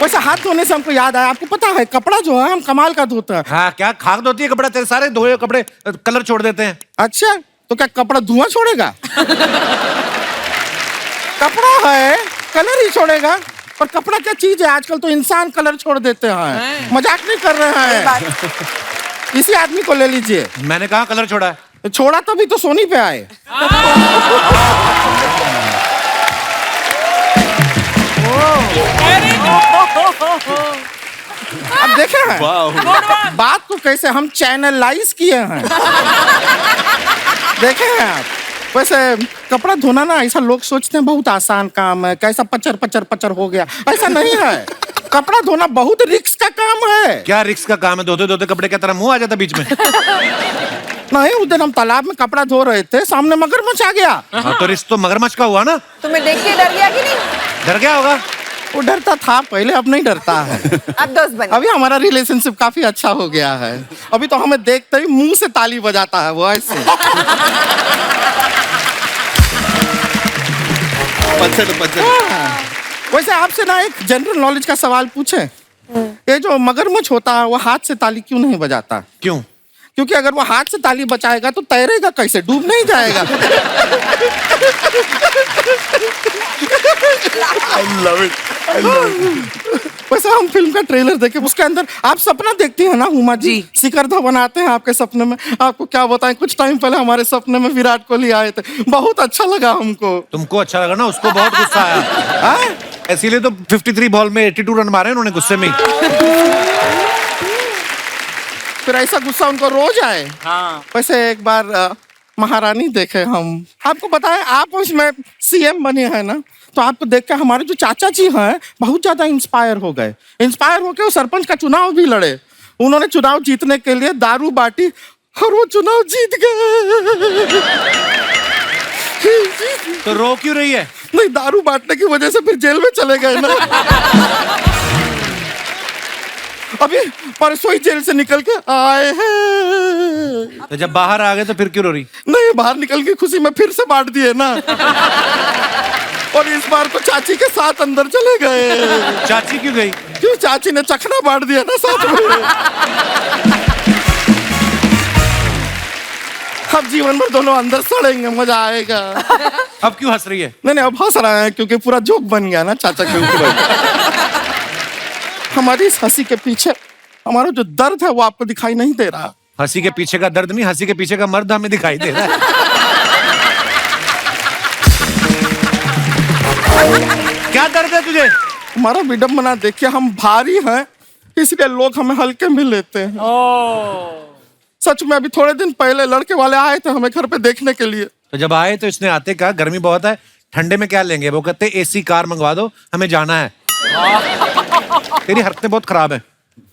वैसे हाथ धोने से हमको याद आया, आपको पता है कपड़ा जो है हम कमाल का धोते हैं। हाँ, क्या खाक धोती है कपड़ा? तेरे सारे धोए कपड़े कलर छोड़ देते हैं। अच्छा, तो क्या कपड़ा धुआं छोड़ेगा? कपड़ा है कलर ही छोड़ेगा। पर कपड़ा क्या चीज है, आजकल तो इंसान कलर छोड़ देते हैं। मजाक नहीं कर रहे हैं। इसी आदमी को ले लीजिए। मैंने कहा कलर छोड़ा है। छोड़ा तभी तो सोनी पे आए। अब देखे हैं बात को कैसे हम चैनलाइज किए हैं। देखे हैं आप? वैसे कपड़ा धोना ना, ऐसा लोग सोचते हैं बहुत आसान काम है, कैसा पचर पचर पचर हो गया। ऐसा नहीं है, कपड़ा धोना बहुत रिस्क का काम है। क्या रिस्क का काम है? धोते धोते कपड़े की तरह मुंह आ जाता बीच में। नहीं, उस दिन हम तालाब में कपड़ा धो रहे थे, सामने मगरमच्छ आ गया। हाँ, तो रिस्क तो मगरमच्छ का हुआ ना। तुम्हें देख के डर गया कि नहीं? डर गया होगा। वो डरता था पहले, अब नहीं डरता है। अब दोस्त बने। अभी हमारा रिलेशनशिप काफी अच्छा हो गया है। अभी तो हमें देखते ही मुंह से ताली बजाता है वो ऐसे। वैसे आपसे ना एक जनरल नॉलेज का सवाल पूछे। ये जो मगरमच्छ होता है वो हाथ से ताली क्यों नहीं बजाता? क्यों? क्योंकि अगर वो हाथ से ताली बजाएगा तो तैरेगा कैसे, डूब नहीं जाएगा। I love it. वैसे हम फिल्म का ट्रेलर देखे, उसके अंदर आप सपना देखती हैं ना हुमा जी? शिकरधा बनाते हैं आपके सपने में। आपको क्या बताएं, कुछ टाइम पहले हमारे सपने में विराट कोहली आए थे, बहुत अच्छा लगा हमको। तुमको अच्छा लगा ना, उसको बहुत गुस्सा आया। इसीलिए तो 53 बॉल में 82 रन मारे उन्होंने गुस्से में। फिर ऐसा गुस्सा उनको रोज आए। हाँ। वैसे एक बार महारानी देखे हम, आपको बताएं आप उसमें सीएम बने हैं ना, तो आपको देख के हमारे जो चाचा जी हैं बहुत ज्यादा इंस्पायर हो गए। इंस्पायर होके वो सरपंच का चुनाव भी लड़े। उन्होंने चुनाव जीतने के लिए दारू बांटी और वो चुनाव जीत गए। तो रो क्यों रही है? नहीं, दारू बांटने की वजह से फिर जेल में चले गए ना। अभी परसों ही जेल से निकल के आए हैं। तो जब बाहर आ गए तो फिर क्यों रो रही? नहीं, बाहर निकल के खुशी में फिर से बांट दिए ना। और इस बार तो चाची के साथ अंदर चले गए। चाची क्यों गई? क्यों? चाची ने चखना बांट दिया ना साथ में। अब जीवन भर दोनों अंदर सड़ेंगे, मजा आएगा। अब क्यों हंस रही है? नहीं, अब हंस रहा है क्योंकि पूरा जोक बन गया ना चाचा के ऊपर। हमारी इस हंसी के पीछे हमारा जो दर्द है वो आपको दिखाई नहीं दे रहा। हंसी के पीछे का दर्द नहीं, हंसी के पीछे का मर्द हमें दिखाई दे रहा है। क्या दर्द है तुझे? हमारा विडम्बना देखिए, हम भारी हैं इसलिए लोग हमें हल्के में लेते हैं। सच में अभी थोड़े दिन पहले लड़के वाले आए थे हमें घर पे देखने के लिए। तो जब आए तो इसने आते कहा गर्मी बहुत है, ठंडे में क्या लेंगे? वो कहते एसी कार मंगवा दो, हमें जाना है। तेरी हरकतें बहुत खराब है।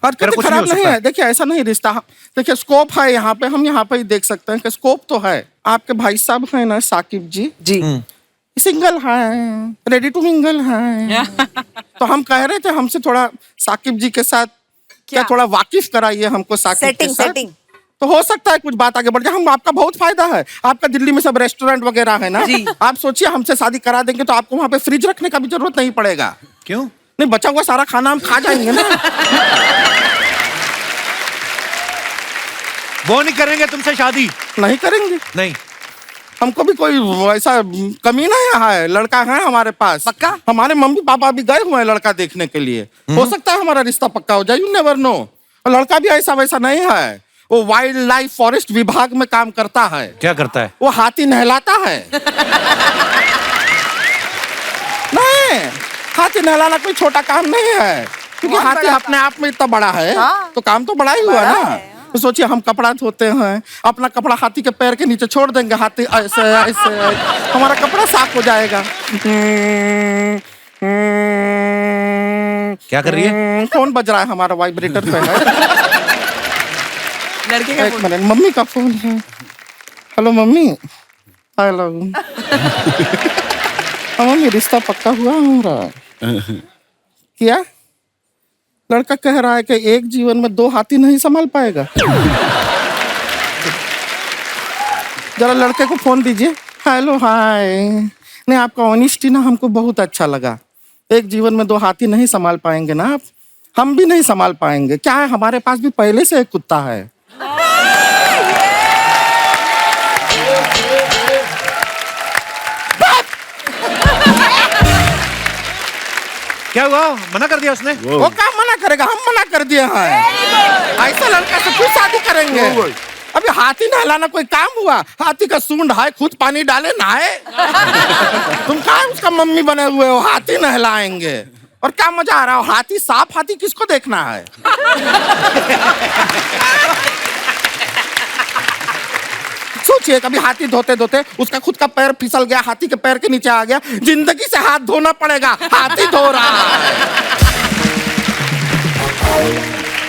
हरकतें खराब नहीं है। देखिए ऐसा नहीं रिश्ता। देखिए स्कोप है यहाँ पे, हम यहाँ पे ही देख सकते हैं कि स्कोप तो है। आपके भाई साहब हैं ना साकिब जी जी सिंगल हैं, रेडी टू मिंगल हैं। तो हम कह रहे थे हमसे थोड़ा साकिब जी के साथ क्या थोड़ा वाकिफ कराइए हमको साकिब के साथ। सेटिंग तो हो सकता है कुछ बात आगे बढ़ जाए। हम आपका बहुत फायदा है, आपका दिल्ली में सब रेस्टोरेंट वगैरह है ना, आप सोचिए हमसे शादी करा देंगे तो आपको वहाँ पे फ्रिज रखने का भी जरूरत नहीं पड़ेगा। क्यों? नहीं, बचा हुआ सारा खाना हम खा जाएंगे ना। वो नहीं करेंगे तुमसे शादी? नहीं करेंगे, नहीं। हमको भी कोई ऐसा कमी नहीं है, लड़का है हमारे पास पक्का? हमारे मम्मी पापा भी गए हुए हैं लड़का देखने के लिए, हो सकता है हमारा रिश्ता पक्का हो जाए, यू नेवर नो। और लड़का भी ऐसा वैसा नहीं है, वो वाइल्ड लाइफ फॉरेस्ट विभाग में काम करता है। क्या करता है? वो हाथी नहलाता है। नहीं, हाथी नहलाना कोई छोटा काम नहीं है, क्योंकि हाथी अपने आप में इतना बड़ा है। तो काम तो बड़ा ही हुआ ना। तो सोचिए हम कपड़ा धोते हैं, अपना कपड़ा हाथी के पैर के नीचे छोड़ देंगे, हाथी ऐसे ऐसे हमारा कपड़ा साफ हो जाएगा। क्या कर रही है? फोन बज रहा है हमारा, वाइब्रेटर पे है। लड़के का एक फोन। मिनट, मम्मी का फोन है। Hello mummy. हेलो। मम्मी रिश्ता पक्का हुआ हमारा। क्या? लड़का कह रहा है कि एक जीवन में 2 हाथी नहीं संभाल पाएगा। जरा लड़के को फोन दीजिए। Hello hi. नहीं, आपका ऑनेस्टी ना हमको बहुत अच्छा लगा। एक जीवन में 2 हाथी नहीं संभाल पाएंगे ना आप, हम भी नहीं संभाल पाएंगे। क्या है, हमारे पास भी पहले से एक कुत्ता है। क्या हुआ? मना कर दिया उसने? वो क्या मना करेगा, हम मना कर दिए हैं। ऐसा लड़का से क्यों शादी करेंगे? अभी हाथी नहलाना कोई काम हुआ? हाथी का सूंड है, खुद पानी डाले नहाए। तुम कहाँ उसका मम्मी बने हुए हो, हाथी नहलाएंगे? और क्या मजा आ रहा हो? हाथी साफ हाथी किसको देखना है? सोचिए कभी हाथी धोते धोते उसका खुद का पैर फिसल गया, हाथी के पैर के नीचे आ गया, जिंदगी से हाथ धोना पड़ेगा, हाथी धो रहा है।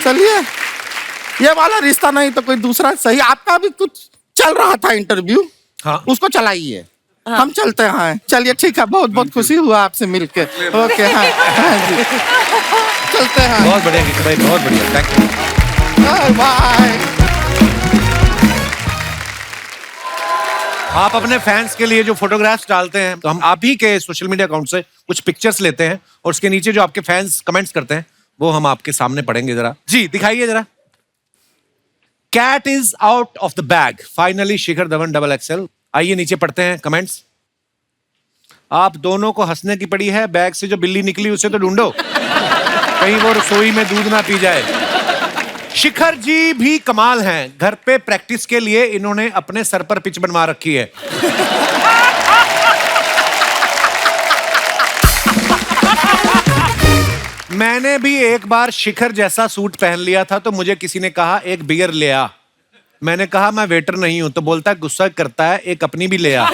चलिए, ये वाला रिश्ता नहीं तो कोई दूसरा सही। आपका भी कुछ चल रहा था इंटरव्यू, हाँ। उसको चलाइए। हम चलते हैं। चलिए ठीक है, बहुत बहुत खुशी हुआ आपसे मिलके। ओके, हाँ जी, चलते हैं। बहुत बढ़िया किशोर भाई, बहुत बढ़िया, थैंक यू। Bye bye. आप अपने फैंस के लिए जो फोटोग्राफ्स डालते हैं, तो हम आप ही के सोशल मीडिया अकाउंट से कुछ पिक्चर्स लेते हैं और उसके नीचे जो आपके फैंस कमेंट्स करते हैं वो हम आपके सामने पढ़ेंगे। जरा जी दिखाइए जरा। Cat is out of the bag, finally Shikhar Dhawan XXL। आइए नीचे पढ़ते हैं कमेंट्स। आप दोनों को हंसने की पड़ी है, बैग से जो बिल्ली निकली उसे तो ढूंढो, कहीं वो रसोई में दूध ना पी जाए। शिखर जी भी कमाल हैं, घर पे प्रैक्टिस के लिए इन्होंने अपने सर पर पिच बनवा रखी है। मैंने भी एक बार शिखर जैसा सूट पहन लिया था तो मुझे किसी ने कहा एक बियर ले आ। मैंने कहा मैं वेटर नहीं हूं, तो बोलता गुस्सा करता है एक अपनी भी ले आ।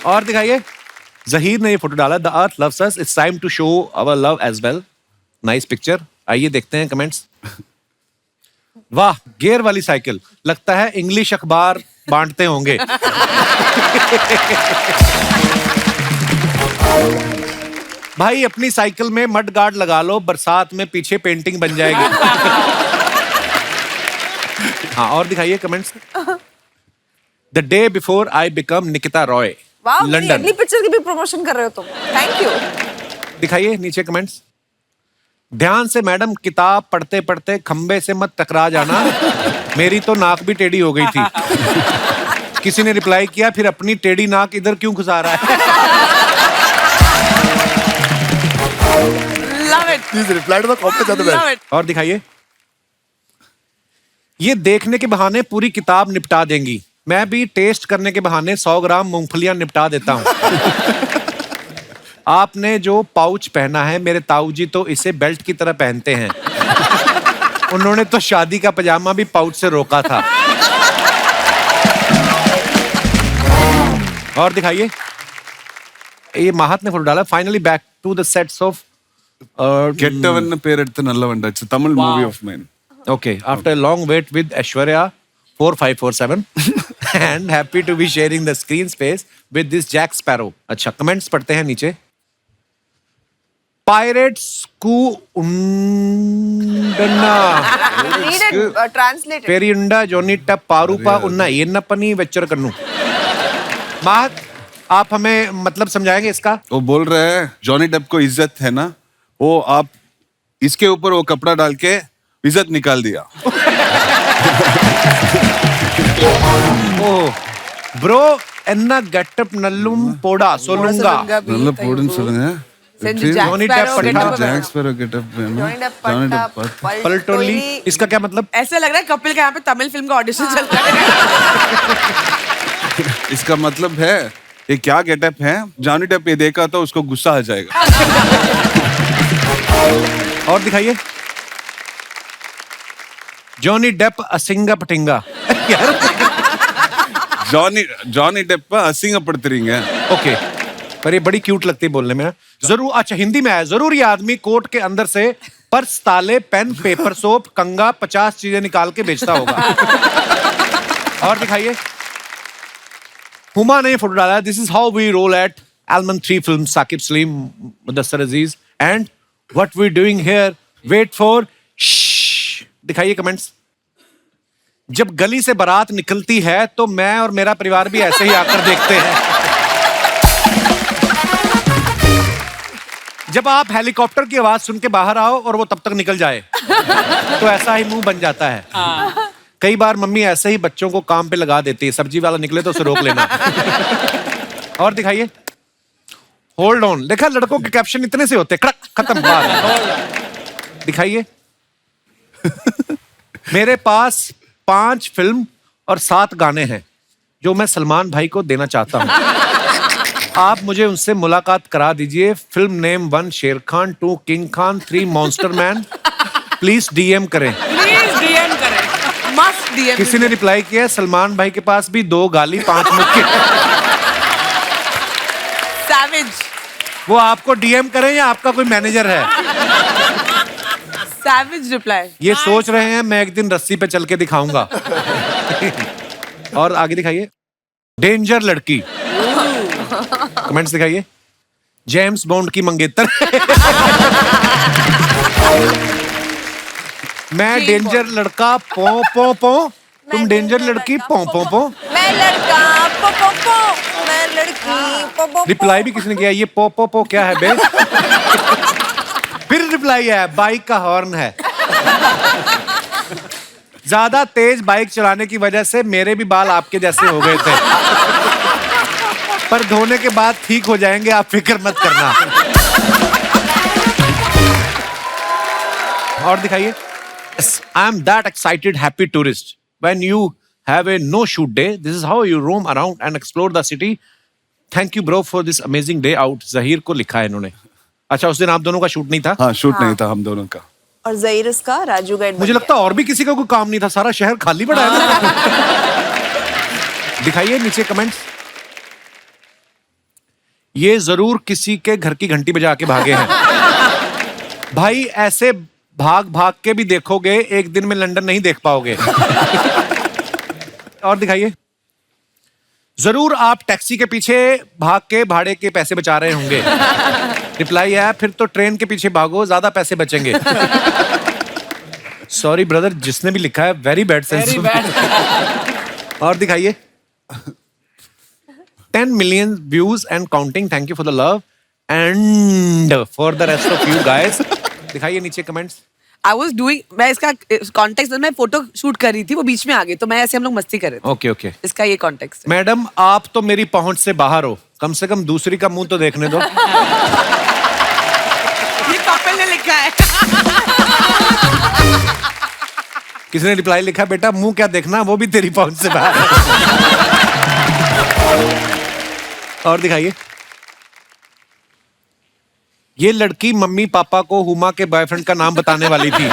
और दिखाइए, जहीर ने ये फोटो डाला, the earth loves us, it's time to show our love as well. Nice picture. आइए देखते हैं कमेंट्स। वाह, गियर वाली साइकिल, लगता है इंग्लिश अखबार बांटते होंगे। भाई अपनी साइकिल में मड गार्ड लगा लो, बरसात में पीछे पेंटिंग बन जाएगी। हाँ, और दिखाइए comments. The day before I become Nikita Roy, वाह, मेरी लंदन। अगली पिक्चर की भी प्रमोशन कर रहे हो तुम, थैंक यू। दिखाइए नीचे कमेंट्स। ध्यान से मैडम, किताब पढ़ते पढ़ते खंबे से मत टकरा जाना, मेरी तो नाक भी टेढ़ी हो गई थी। किसी ने रिप्लाई किया, फिर अपनी टेढ़ी नाक इधर क्यों घुसा रहा है? Love it. Please reply to the comment at the back. Love it. और दिखाइए। ये देखने के बहाने पूरी किताब निपटा देंगी, मैं भी टेस्ट करने के बहाने 100 ग्राम मूंगफलियां निपटा देता हूं। आपने जो पाउच पहना है, मेरे ताऊ जी तो इसे बेल्ट की तरह पहनते हैं। उन्होंने तो शादी का पजामा भी पाउच से रोका था। और दिखाइए, ये माहत ने फोटो डाला, finally back to the sets of கெட்டவன் பேர் எடுத்து நல்லவன் Tamil movie of mine Okay, after a long wait with Aishwarya 4547 and happy to be sharing the screen space with this Jack Sparrow. अच्छा, कमेंट्स पढ़ते हैं नीचे. Pirates ku undana Translated. Periunda Johnny Tap Parupa unna Yennapani Vechar Kannu. महत आप हमें मतलब समझाएंगे इसका? वो बोल रहे हैं जॉनी डेप को इज्जत है ना, वो आप इसके ऊपर वो कपड़ा डाल के इज्जत निकाल दिया. ब्रो एन्ना गेटअप नल्लुम पोड़ा सोलुंगा. मतलब पूर्ण सुनेंगे. जॉनी डेप पट्टा जैक स्पैरो गेटअप है ना. जॉनी डेप पलटोली. इसका क्या मतलब? ऐसा लग रहा है कपिल के यहाँ पे तमिल फिल्म का ऑडिशन चल रहा है. इसका मतलब है ये क्या गेटअप है. जॉनी डेप ये देखा तो उसको गुस्सा आ जाएगा. और दिखाइए. जॉनी डेप असिंगा पटिंगा. जॉनी डेप पर असिंगा पड़तरींगे. ओके, पर ये बड़ी क्यूट लगती है बोलने में. जरूर. अच्छा, हिंदी में आया. जरूर ये आदमी कोट के अंदर से पर्स, ताले, पेन, पेपर, सोप, कंगा 50 चीजें निकाल के बेचता होगा. और दिखाइए. हुमा ने फोटो डाला. This is how we roll at एलमन 3 film. Saqib Saleem, Mudassar Aziz and what we doing here. Wait for. दिखाइए कमेंट्स. जब गली से बारात निकलती है तो मैं और मेरा परिवार भी ऐसे ही आकर देखते हैं. जब आप हेलीकॉप्टर की आवाज सुन के बाहर आओ और वो तब तक निकल जाए तो ऐसा ही मुंह बन जाता है. कई बार मम्मी ऐसे ही बच्चों को काम पे लगा देती है. सब्जी वाला निकले तो उसे रोक लेना. और दिखाइए. Hold on. देखा, लड़कों के कैप्शन इतने से होते. कड़क, खत्म, बात. दिखाइए. मेरे पास 5 फिल्म और 7 गाने हैं जो मैं सलमान भाई को देना चाहता हूं. आप मुझे उनसे मुलाकात करा दीजिए. फिल्म नेम 1 शेर Khan, 2 king Khan, 3 monster man. Please DM करें. प्लीज डीएम करें. Must DM. किसी ने रिप्लाई किया सलमान भाई के पास भी 2 गाली 5 मुक्के. सैवेज. वो आपको डीएम करें या आपका कोई मैनेजर है? Savage reply. ये सोच रहे हैं मैं एक दिन रस्सी पे चल के दिखाऊंगा. और आगे दिखाइए. डेंजर लड़की. कमेंट्स दिखाइए. जेम्स बॉन्ड की मंगेतर. मैं डेंजर लड़का पो पो पो. तुम डेंजर लड़की पो पो पो. मैं लड़का पो पो पो. मैं लड़की पो पो पो. रिप्लाई भी किसी ने किया ये पो पो पो क्या है बे. फिर रिप्लाई है बाइक का हॉर्न है. ज्यादा तेज बाइक चलाने की वजह से मेरे भी बाल आपके जैसे हो गए थे, पर धोने के बाद ठीक हो जाएंगे, आप फिक्र मत करना. और दिखाइए. I am that excited happy tourist when you have a no shoot day. This is how you roam around and explore the city. Thank you bro for this amazing day out. Zaheer को लिखा है इन्होंने. अच्छा, उस दिन आप दोनों का शूट नहीं था? हाँ, शूट नहीं था हम दोनों का. और जहीर उसका राजू गाइड. मुझे लगता है और भी किसी का कोई काम नहीं था, सारा शहर खाली पड़ा है ना. दिखाइए नीचे कमेंट्स. ये जरूर किसी के घर की घंटी बजा के भागे हैं. भाई ऐसे भाग भाग के भी देखोगे एक दिन में लंदन नहीं देख पाओगे. और दिखाइए. जरूर आप टैक्सी के पीछे भाग के भाड़े के पैसे बचा रहे होंगे. रिप्लाई है फिर तो ट्रेन के पीछे भागो, ज्यादा पैसे बचेंगे. सॉरी ब्रदर, जिसने भी लिखा है वेरी बैड सेंस. और दिखाइए. 10 million views and counting. Thank you for the love and for the rest of you guys. दिखाइए नीचे कमेंट्स. I was doing, मैं इसका कॉन्टेक्स्ट में फोटो शूट कर रही थी, वो बीच में आ गई तो मैं ऐसे हम लोग मस्ती कर रहे थे. Okay okay. इसका ये कॉन्टेक्स्ट. मैडम आप तो मेरी पहुंच से बाहर हो, कम से कम दूसरी का मुंह तो देखने दो. ये कपिल ने लिखा है. किसी ने रिप्लाई लिखा बेटा मुंह क्या देखना, वो भी तेरी पहुंच से बाहर. और दिखाइए. ये लड़की मम्मी पापा को हुमा के बॉयफ्रेंड का नाम बताने वाली थी.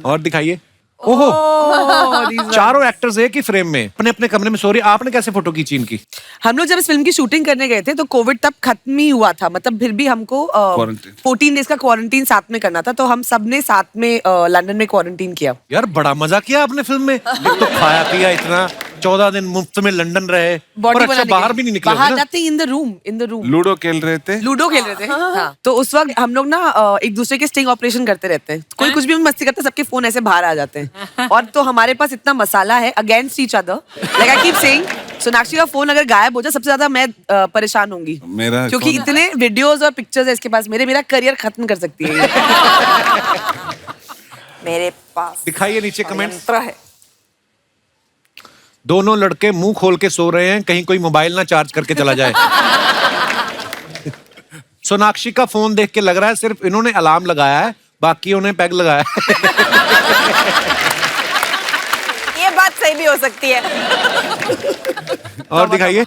और दिखाइए. ओहो चारों एक्टर्स एक ही फ्रेम में अपने अपने कमरे में सो रही। आपने कैसे फोटो खींची इनकी? हम लोग जब इस फिल्म की शूटिंग करने गए थे तो कोविड तब खत्म ही हुआ था, मतलब फिर भी हमको Quarantine. 14 डेज का क्वारंटीन साथ में करना था, तो हम सब ने साथ में लंदन में क्वारंटीन किया। यार बड़ा मजा किया आपने फिल्म में। एक तो खाया पिया इतना, 14 दिन मुफ्त में लंदन रहे और अच्छा बाहर भी नहीं निकले बाहर ना? जाते इन द रूम लूडो खेल रहे थे। लूडो खेल रहे थे। हाँ। तो उस वक्त हम लोग ना एक दूसरे के स्टिंग ऑपरेशन करते रहते हैं, कोई कुछ भी मस्ती करता है सबके फोन ऐसे बाहर आ जाते हैं। और तो हमारे पास इतना मसाला है against each other, like I keep saying Sonakshi का फोन अगर गायब हो जाए सबसे ज्यादा मैं परेशान होंगी, मेरा क्योंकि phone- इतने वीडियोस और पिक्चर्स है इसके पास, मेरा करियर खत्म कर सकती है ये। मेरे पास दिखाइए नीचे कमेंट्स। यंत्र है। दोनों लड़के मुंह खोल के सो रहे हैं, कहीं कोई मोबाइल ना चार्ज करके चला जाए। सोनाक्षी का फोन देख के लग रहा है सिर्फ इन्होंने अलार्म लगाया है, बाकियों ने पैग लगाया है। ये बात सही भी हो सकती है। और दिखाइए।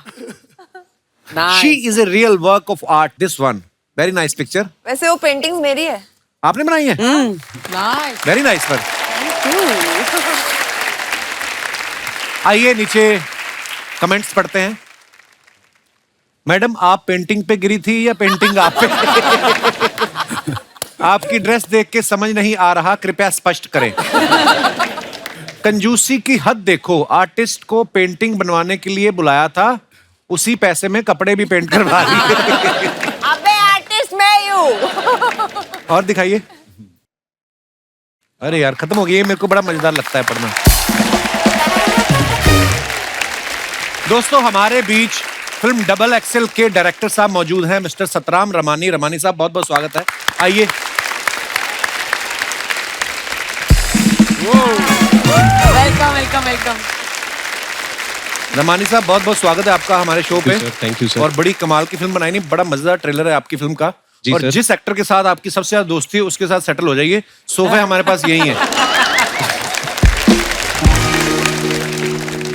She is a real work of art, this one very nice picture. वैसे वो पेंटिंग्स मेरी है। आपने बनाई है? Very nice work. आइए नीचे कमेंट्स पढ़ते हैं। मैडम आप पेंटिंग पे गिरी थी या पेंटिंग आप पे? आपकी ड्रेस देख के समझ नहीं आ रहा, कृपया स्पष्ट करें। कंजूसी की हद देखो, आर्टिस्ट को पेंटिंग बनवाने के लिए बुलाया था, उसी पैसे में कपड़े भी पेंट करवा दिए। अबे आर्टिस्ट मैं ही हूँ। और दिखाइए। अरे यार खत्म हो गई, मेरे को बड़ा मजेदार लगता है पढ़ना। दोस्तों हमारे बीच फिल्म डबल एक्सेल के डायरेक्टर साहब मौजूद हैं, मिस्टर सतराम रमानी। रमानी साहब बहुत बहुत स्वागत है, आइए। Welcome welcome welcome. रमानी साहब बहुत बहुत स्वागत है आपका हमारे शो पे। Thank you sir. और बड़ी कमाल की फिल्म बनाई नहीं, बड़ा मजेदार ट्रेलर है आपकी फिल्म का। जी और सर। जिस एक्टर के साथ आपकी सबसे ज्यादा दोस्ती है उसके साथ सेटल हो जाइए, सोफे हमारे पास यही है।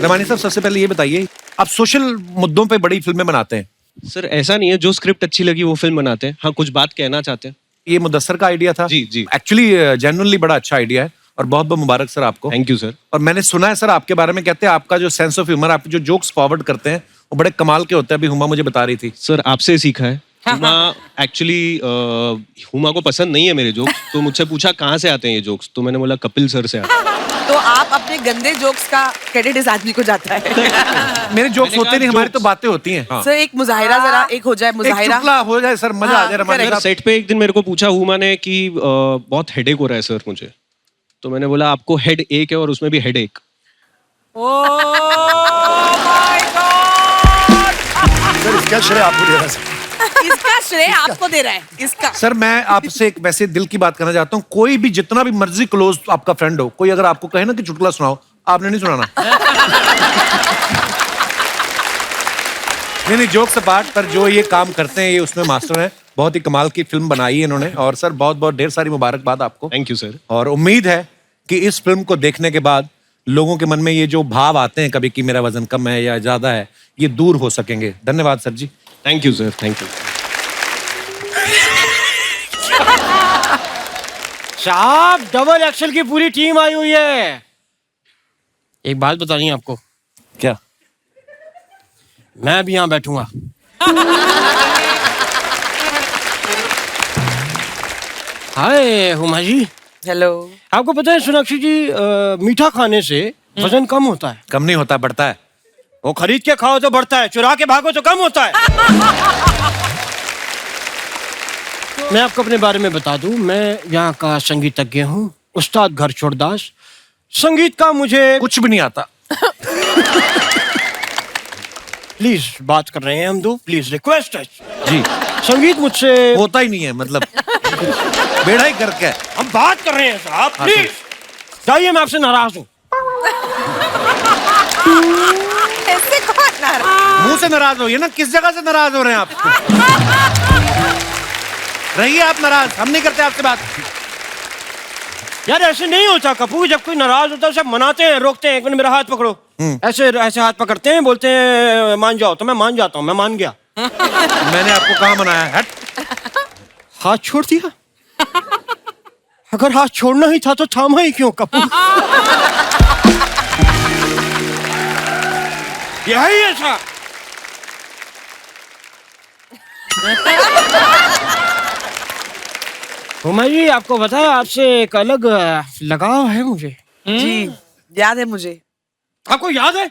रमानी साहब सबसे पहले ये बताइए, आप सोशल मुद्दों पे बड़ी फिल्में बनाते हैं। सर ऐसा नहीं है, जो स्क्रिप्ट अच्छी लगी वो फिल्म बनाते हैं। हाँ कुछ बात कहना चाहते हैं। ये मुदस्सर का आइडिया था? जी, जी। एक्चुअली जेन्युइनली बड़ा अच्छा आइडिया है और बहुत बहुत मुबारक सर आपको। Thank you sir. और मैंने सुना है सर आपके बारे में, कहते हैं आपका जो सेंस ऑफ ह्यूमर, आप जो जोक्स फॉरवर्ड करते हैं वो बड़े कमाल के होते हैं। अभी हुमा मुझे बता रही थी। सर आपसे सीखा है। हुमा एक्चुअली हुमा को पसंद नहीं है मेरे जोक्स, तो मुझसे पूछा कहाँ से आते हैं ये जोक्स, तो मैंने बोला कपिल सर से आते हैं। तो आप अपने गंदे जोक्स का क्रेडिट इस आदमी को जाता है। मेरे जोक्स होते नहीं, हमारी तो बातें होती हैं। सर एक मुजाहिरा जरा एक हो जाए, एक मुजाहिरा। चुटला हो जाए सर, मजा आ जाए। रमानी सर साहब सेट पे एक दिन मेरे को पूछा हुमा ने कि बहुत हेडेक हो रहा है सर मुझे, तो मैंने बोला आपको हेड एक है और उसमें भी हेडेक। सर इसका श्रेय आपको दे रहा है। इसका श्रेय आपको दे रहा है इसका। सर मैं आपसे एक वैसे दिल की बात करना चाहता हूँ, कोई भी जितना भी मर्जी क्लोज आपका फ्रेंड हो, कोई अगर आपको कहे ना कि चुटकुला सुनाओ, आपने नहीं सुनाना। नहीं जोक्स अपार्ट, पर जो ये काम करते हैं ये उसमें मास्टर हैं। बहुत ही कमाल की फिल्म बनाई है इन्होंने। और सर बहुत बहुत ढेर सारी मुबारकबाद आपको। Thank you sir. और उम्मीद है कि इस फिल्म को देखने के बाद लोगों के मन में ये जो भाव आते हैं कभी कि मेरा वजन कम है या ज्यादा है, ये दूर हो सकेंगे। धन्यवाद sir ji. Thank you sir. Thank you. साहब डबल एक्सेल की पूरी टीम आई हुई है। एक बात बतानी है आपको। क्या? मैं भी यहाँ बैठूंगा। हाय हुमा जी। हेलो। आपको पता है सोनाक्षी जी, मीठा खाने से वजन कम होता है। कम नहीं होता, बढ़ता है। वो खरीद के खाओ तो बढ़ता है, चुरा के भागो तो कम होता है। मैं आपको अपने बारे में बता दूं, मैं यहाँ का संगीतज्ञ हूँ, उस्ताद घर छोड़दास। संगीत का मुझे कुछ भी नहीं आता। प्लीज बात कर रहे हैं हम दो, प्लीज रिक्वेस्ट है जी। संगीत मुझसे होता ही नहीं है, मतलब बेड़ा ही करके। हम बात कर रहे हैं साहब, प्लीज जाइए, मैं आपसे नाराज हूँ। ऐसे कौन नाराज? मुंह से नाराज हो, ये ना किस जगह से नाराज हो रहे हैं आप? रहिए आप नाराज, हम नहीं करते आपसे बात। यार ऐसे नहीं होता कपूर, जब कोई नाराज होता है सब मनाते हैं, रोकते हैं। एक मिनट मेरा हाथ पकड़ो, ऐसे ऐसे हाथ पकड़ते हैं, बोलते हैं मान जाओ, तो मैं मान जाता हूँ। मैं मान गया। मैंने आपको कहाँ मनाया? हट। हाथ छोड़ दिया। अगर हाथ छोड़ना ही था तो थामा ही क्यों कपूर? क्या ही ऐसा? हुमा जी, आपको पता है आपसे एक अलग लगाव है मुझे। जी याद है मुझे। आपको याद है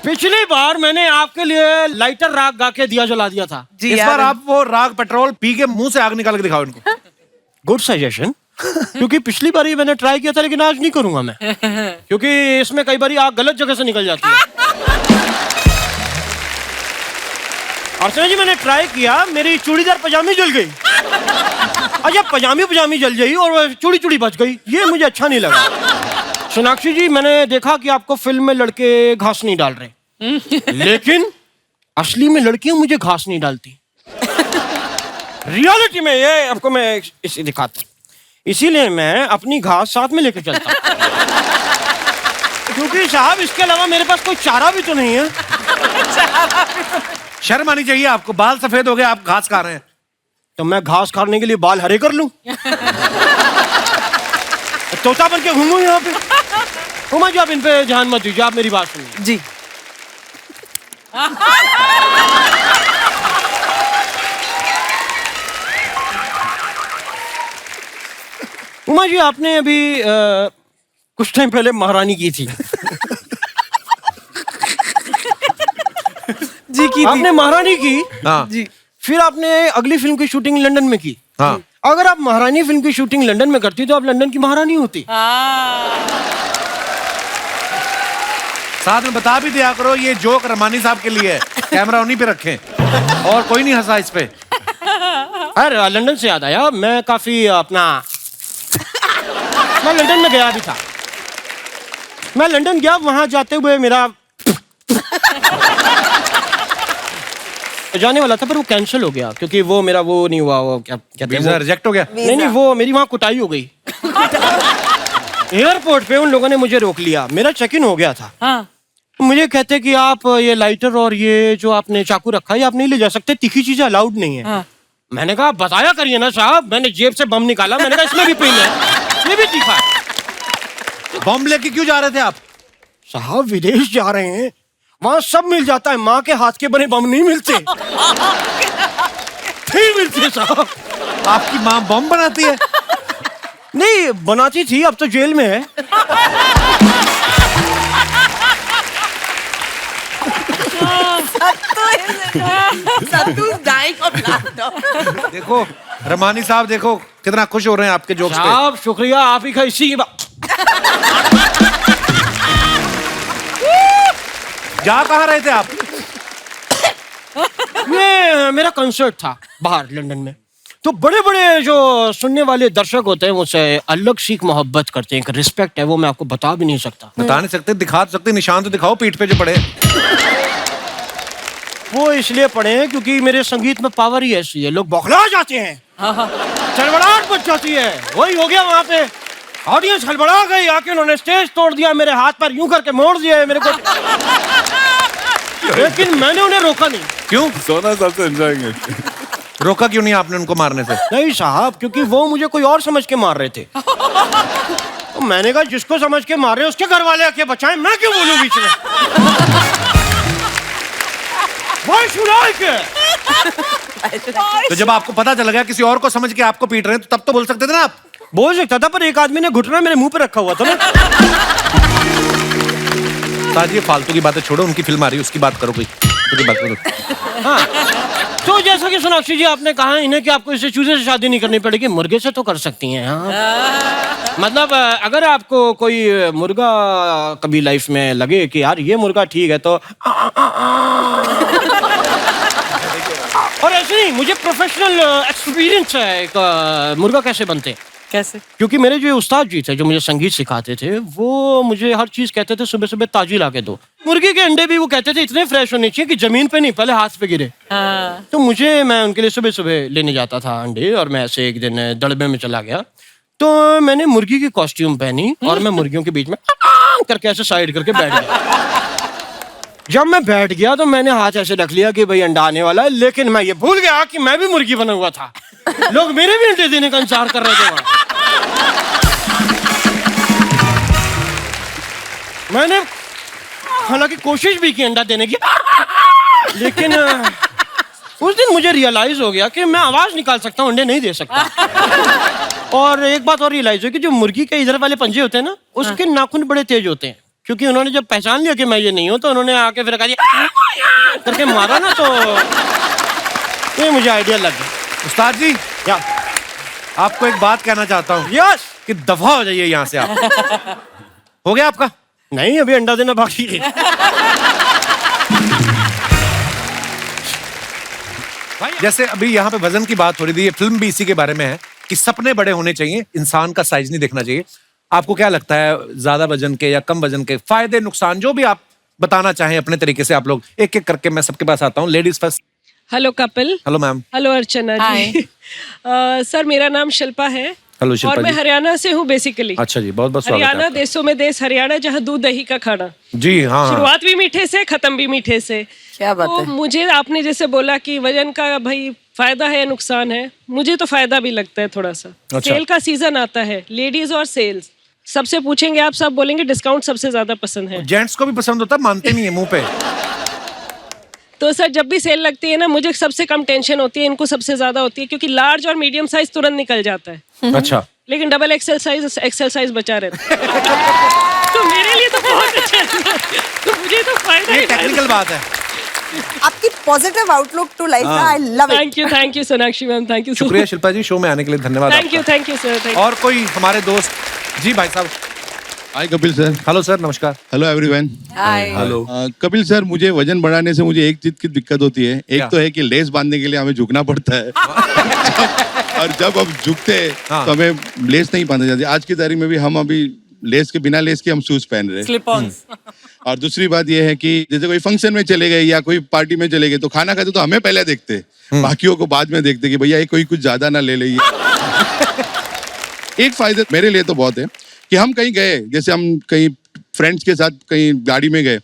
पिछली बार मैंने आपके लिए लाइटर राग गा के दिया जला दिया था। जी इस याद बार है। आप वो राग पेट्रोल पी के मुंह से आग निकाल के दिखाओ इनको। Good suggestion. क्योंकि पिछली बार ही मैंने ट्राई किया था, लेकिन आज नहीं करूंगा मैं, क्योंकि इसमें कई बार आग गलत जगह से निकल जाती है। अर्चना जी, मैंने ट्राई किया, मेरी चूड़ीदार पजामी जल गई। अच्छा, पजामी जल गई और चूड़ी बच गई, ये मुझे अच्छा नहीं लगा। सोनाक्षी जी, मैंने देखा कि आपको फिल्म में लड़के घास नहीं डाल रहे, लेकिन असली में लड़कियां मुझे घास नहीं डालती। रियलिटी में ये आपको मैं इसे दिखाता हूं, इसीलिए मैं अपनी घास साथ में लेके चलता हूं। क्योंकि साहब, इसके अलावा मेरे पास कोई चारा भी तो नहीं है। शर्म आनी चाहिए आपको, बाल सफेद हो गए, आप घास खा रहे हैं। तो मैं घास खाने के लिए बाल हरे कर लूं? तोता बन के घूमूं यहाँ पे? हुमा जी, आप इन पे ध्यान मत दीजिए, आप मेरी बात सुनिए। जी उमा जी, आपने अभी कुछ टाइम पहले महारानी की थी। जी की थी। आपने महारानी की, हाँ जी फिर आपने अगली फिल्म की शूटिंग लंदन में की। हाँ। अगर आप महारानी फिल्म की शूटिंग लंदन में करती तो आप लंदन की महारानी होती। साथ में बता भी दिया करो, ये जोक रमानी साहब के लिए है, कैमरा उन्हीं पे रखें और कोई नहीं हंसा इस पे। अरे लंदन से याद आया, मैं काफी मैं लंदन में गया भी था। मैं लंदन गया, वहां जाते हुए मेरा जाने वाला था, पर वो कैंसिल हो गया, क्योंकि वो मेरा वो नहीं हुआ, वो क्या कहते हैं, वीजा रिजेक्ट हो गया। नहीं, वो मेरी वहां कुटाई हो गई। एयरपोर्ट पे उन लोगों ने मुझे रोक लिया, मेरा चेक इन हो गया था। हाँ। मुझे कहते कि आप ये लाइटर और ये जो आपने चाकू रखा है, आप नहीं ले जा सकते, तीखी चीजें अलाउड नहीं है। हाँ। मैंने कहा बताया करिए ना साहब। मैंने जेब से बम निकाला, मैंने कहा इसमें भी पिन है, ये भी तीखा है। बम लेके क्यों जा रहे थे आप? साहब, विदेश जा रहे हैं, वहां सब मिल जाता है, माँ के हाथ के बने बम नहीं मिलते। नहीं मिलते साहब। आपकी माँ बम बनाती है? नहीं बनाती थी, अब तो जेल में है। देखो रमानी साहब, देखो कितना खुश हो रहे हैं आपके जोक्स पे। साहब शुक्रिया, आप ही का इसी की बात। जा कहाँ रहे थे आप? ये मेरा कंसर्ट था बाहर लंदन में, तो बड़े बड़े जो सुनने वाले दर्शक होते हैं मुझसे अलग सीख मोहब्बत करते हैं, एक रिस्पेक्ट है, वो मैं आपको बता भी नहीं सकता। बता नहीं सकते, दिखा तो सकते, निशान तो दिखाओ पीठ पे जो पड़े। वो इसलिए पड़े हैं क्योंकि मेरे संगीत में पावर ही ऐसी है, लोग बौखला जाते हैं, चड़बड़ाहट मच जाती है। वही हो गया वहां पे, ऑडियंस हड़बड़ा गई, आके उन्होंने स्टेज तोड़ दिया, मेरे हाथ पर यूं करके मोड़ दिया मेरे को। लेकिन मैंने उन्हें रोका नहीं। क्यों? सोना सबसे एंजॉयिंग। रोका क्यों नहीं आपने उनको मारने से? नहीं साहब, क्योंकि वो मुझे कोई और समझ के मार रहे थे। तो मैंने कहा जिसको समझ के मार रहे उसके घर वाले आके बचाएं, मैं क्यों बोलूं बीच में? Why should I care? तो जब आपको पता चल गया किसी और को समझ के आपको पीट रहे हैं, तो तब तो बोल सकते थे ना आप। बोल सकता था, पर एक आदमी ने घुटना मेरे मुंह पे रखा हुआ था ना। ताज, ये फालतू की बातें छोड़ो, उनकी फिल्म आ रही है उसकी बात करो, कोई उसकी बात करो। हाँ, तो जैसा कि सोनाक्षी जी आपने कहा इन्हें कि आपको इससे चूजे से शादी नहीं करनी पड़ेगी, मुर्गे से तो कर सकती हैं। हाँ। मतलब अगर आपको कोई मुर्गा कभी लाइफ में लगे कि यार ये मुर्गा ठीक है, तो और ऐसे नहीं, मुझे प्रोफेशनल एक्सपीरियंस है एक मुर्गा कैसे बनते हैं। कैसे? क्योंकि मेरे जो उस्ताद जी थे जो मुझे संगीत सिखाते थे, वो मुझे हर चीज कहते थे सुबह सुबह ताजी ला के दो। मुर्गी के अंडे भी वो कहते थे इतने फ्रेश होने चाहिए कि जमीन पे नहीं, पहले हाथ पे गिरे। हाँ। तो मैं उनके लिए सुबह सुबह लेने जाता था अंडे, और मैं ऐसे एक दिन दड़बे में चला गया, तो मैंने मुर्गी की कॉस्ट्यूम पहनी और मैं मुर्गियों के बीच में करके ऐसे साइड करके बैठ गया। जब मैं बैठ गया तो मैंने हाथ ऐसे रख लिया कि भाई अंडा आने वाला है, लेकिन मैं ये भूल गया कि मैं भी मुर्गी बना हुआ था। लोग मेरे भी अंडे देने का इंतजार कर रहे थे वहां। मैंने हालांकि कोशिश भी की अंडा देने की, लेकिन उस दिन मुझे रियलाइज हो गया कि मैं आवाज निकाल सकता हूँ, अंडे नहीं दे सकता। और एक बात और रियलाइज हुई कि जो मुर्गी के इधर वाले पंजे होते हैं ना, उसके नाखून बड़े तेज होते हैं, क्योंकि उन्होंने जब पहचान लिया कि मैं ये नहीं हूं, तो उन्होंने आके फिर कहा करके मारा ना, तो ये मुझे आइडिया लग गया। उस्ताद जी, क्या? आपको एक बात कहना चाहता हूँ यस। कि दफा हो जाइए यहाँ से आप। हो गया आपका? नहीं, अभी अंडा देना बाकी है। जैसे अभी यहाँ पे वजन की बात हो रही थी, ये फिल्म भी इसी के बारे में है कि सपने बड़े होने चाहिए, इंसान का साइज नहीं देखना चाहिए। आपको क्या लगता है, ज्यादा वजन के या कम वजन के फायदे नुकसान, जो भी आप बताना चाहें अपने तरीके से, आप लोग एक एक करके, मैं सबके पास आता हूँ। Ladies first. Hello Kapil. Hello ma'am. Hello Archana ji. Sir मेरा नाम शिल्पा है। हेलो शिल्पा और मैं जी। हरियाणा से हूँ बेसिकली। अच्छा जी, बहुत बहुत स्वागत है हरियाणा आपका। देशों में देश हरियाणा, जहाँ दूध दही का खाना। जी हाँ, हाँ। शुरुआत भी मीठे से, खत्म भी मीठे से। क्या बात तो है। मुझे आपने जैसे बोला कि वजन का भाई फायदा है या नुकसान है, मुझे तो फायदा भी लगता है थोड़ा सा। अच्छा। सेल का सीजन आता है, लेडीज और सेल्स, सबसे पूछेंगे आप, सब बोलेंगे डिस्काउंट सबसे ज्यादा पसंद है। जेंट्स को भी पसंद होता है, मानते नहीं है मुंह पे। तो सर जब भी सेल लगती है ना, मुझे सबसे कम टेंशन होती है, इनको सबसे ज्यादा होती है, क्योंकि लार्ज और मीडियम साइज तुरंत निकल जाता है। अच्छा। लेकिन डबल एक्सेल साइज बचा रहता है। तो मेरे लिए तो बहुत अच्छा है। तो मुझे तो फायदा ये ही टेक्निकल बात है। आपकी positive outlook to life, I love it. Thank you Sonakshi ma'am, thank you. शुक्रिया शिल्पा जी, शो में आने के लिए धन्यवाद। Thank you sir. और कोई हमारे दोस्त? जी भाई साहब। Hi Kapil sir. Hello sir, नमस्कार। Hello everyone. Hi. Hello. Kapil sir, मुझे वजन बढ़ाने से मुझे एक चीज की दिक्कत होती है। एक क्या? तो है कि लेस बांधने के लिए हमें झुकना पड़ता है। और जब हम झुकते हैं हाँ। तो हमें लेस नहीं बांधा जाती। आज की तारीख में भी हम अभी लेस के, बिना लेस के हम शूज पहन रहे हैं। Slip on. और दूसरी बात यह है कि जैसे कोई फंक्शन में चले गए या कोई पार्टी में चले गए, तो खाना खाते तो हमें पहले देखते, बाकियों को बाद में देखते कि भैया ये कोई कुछ ज्यादा ना ले ले। एक फायदा मेरे लिए तो बहुत है कि हम कहीं गए, जैसे हम कहीं फ्रेंड्स के साथ कहीं गाड़ी में गए,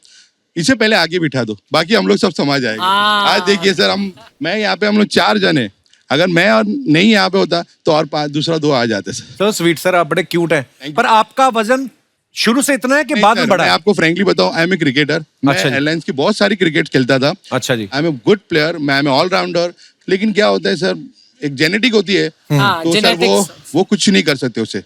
इसे पहले आगे बिठा दो, बाकी हम लोग सब समझ आएंगे। आज देखिए सर, मैं यहाँ पे, हम लोग 4 जन है, अगर मैं और नहीं यहाँ पे होता तो और दूसरा 2 आ जाते सर। तो स्वीट सर, आप बड़े क्यूट हैं। पर आपका वजन शुरू से इतना है कि बाद में बढ़ा? मैं आपको फ्रेंकली बताऊं, आई एम ए क्रिकेटर। मैं अच्छा जी। एयरलाइंस की बहुत सारी क्रिकेट खेलता था। अच्छा जी। I am a good player, मैं ऑलराउंडर। लेकिन क्या होता है सर, एक जेनेटिक होती है, तो सर वो कुछ नहीं कर सकते उसे।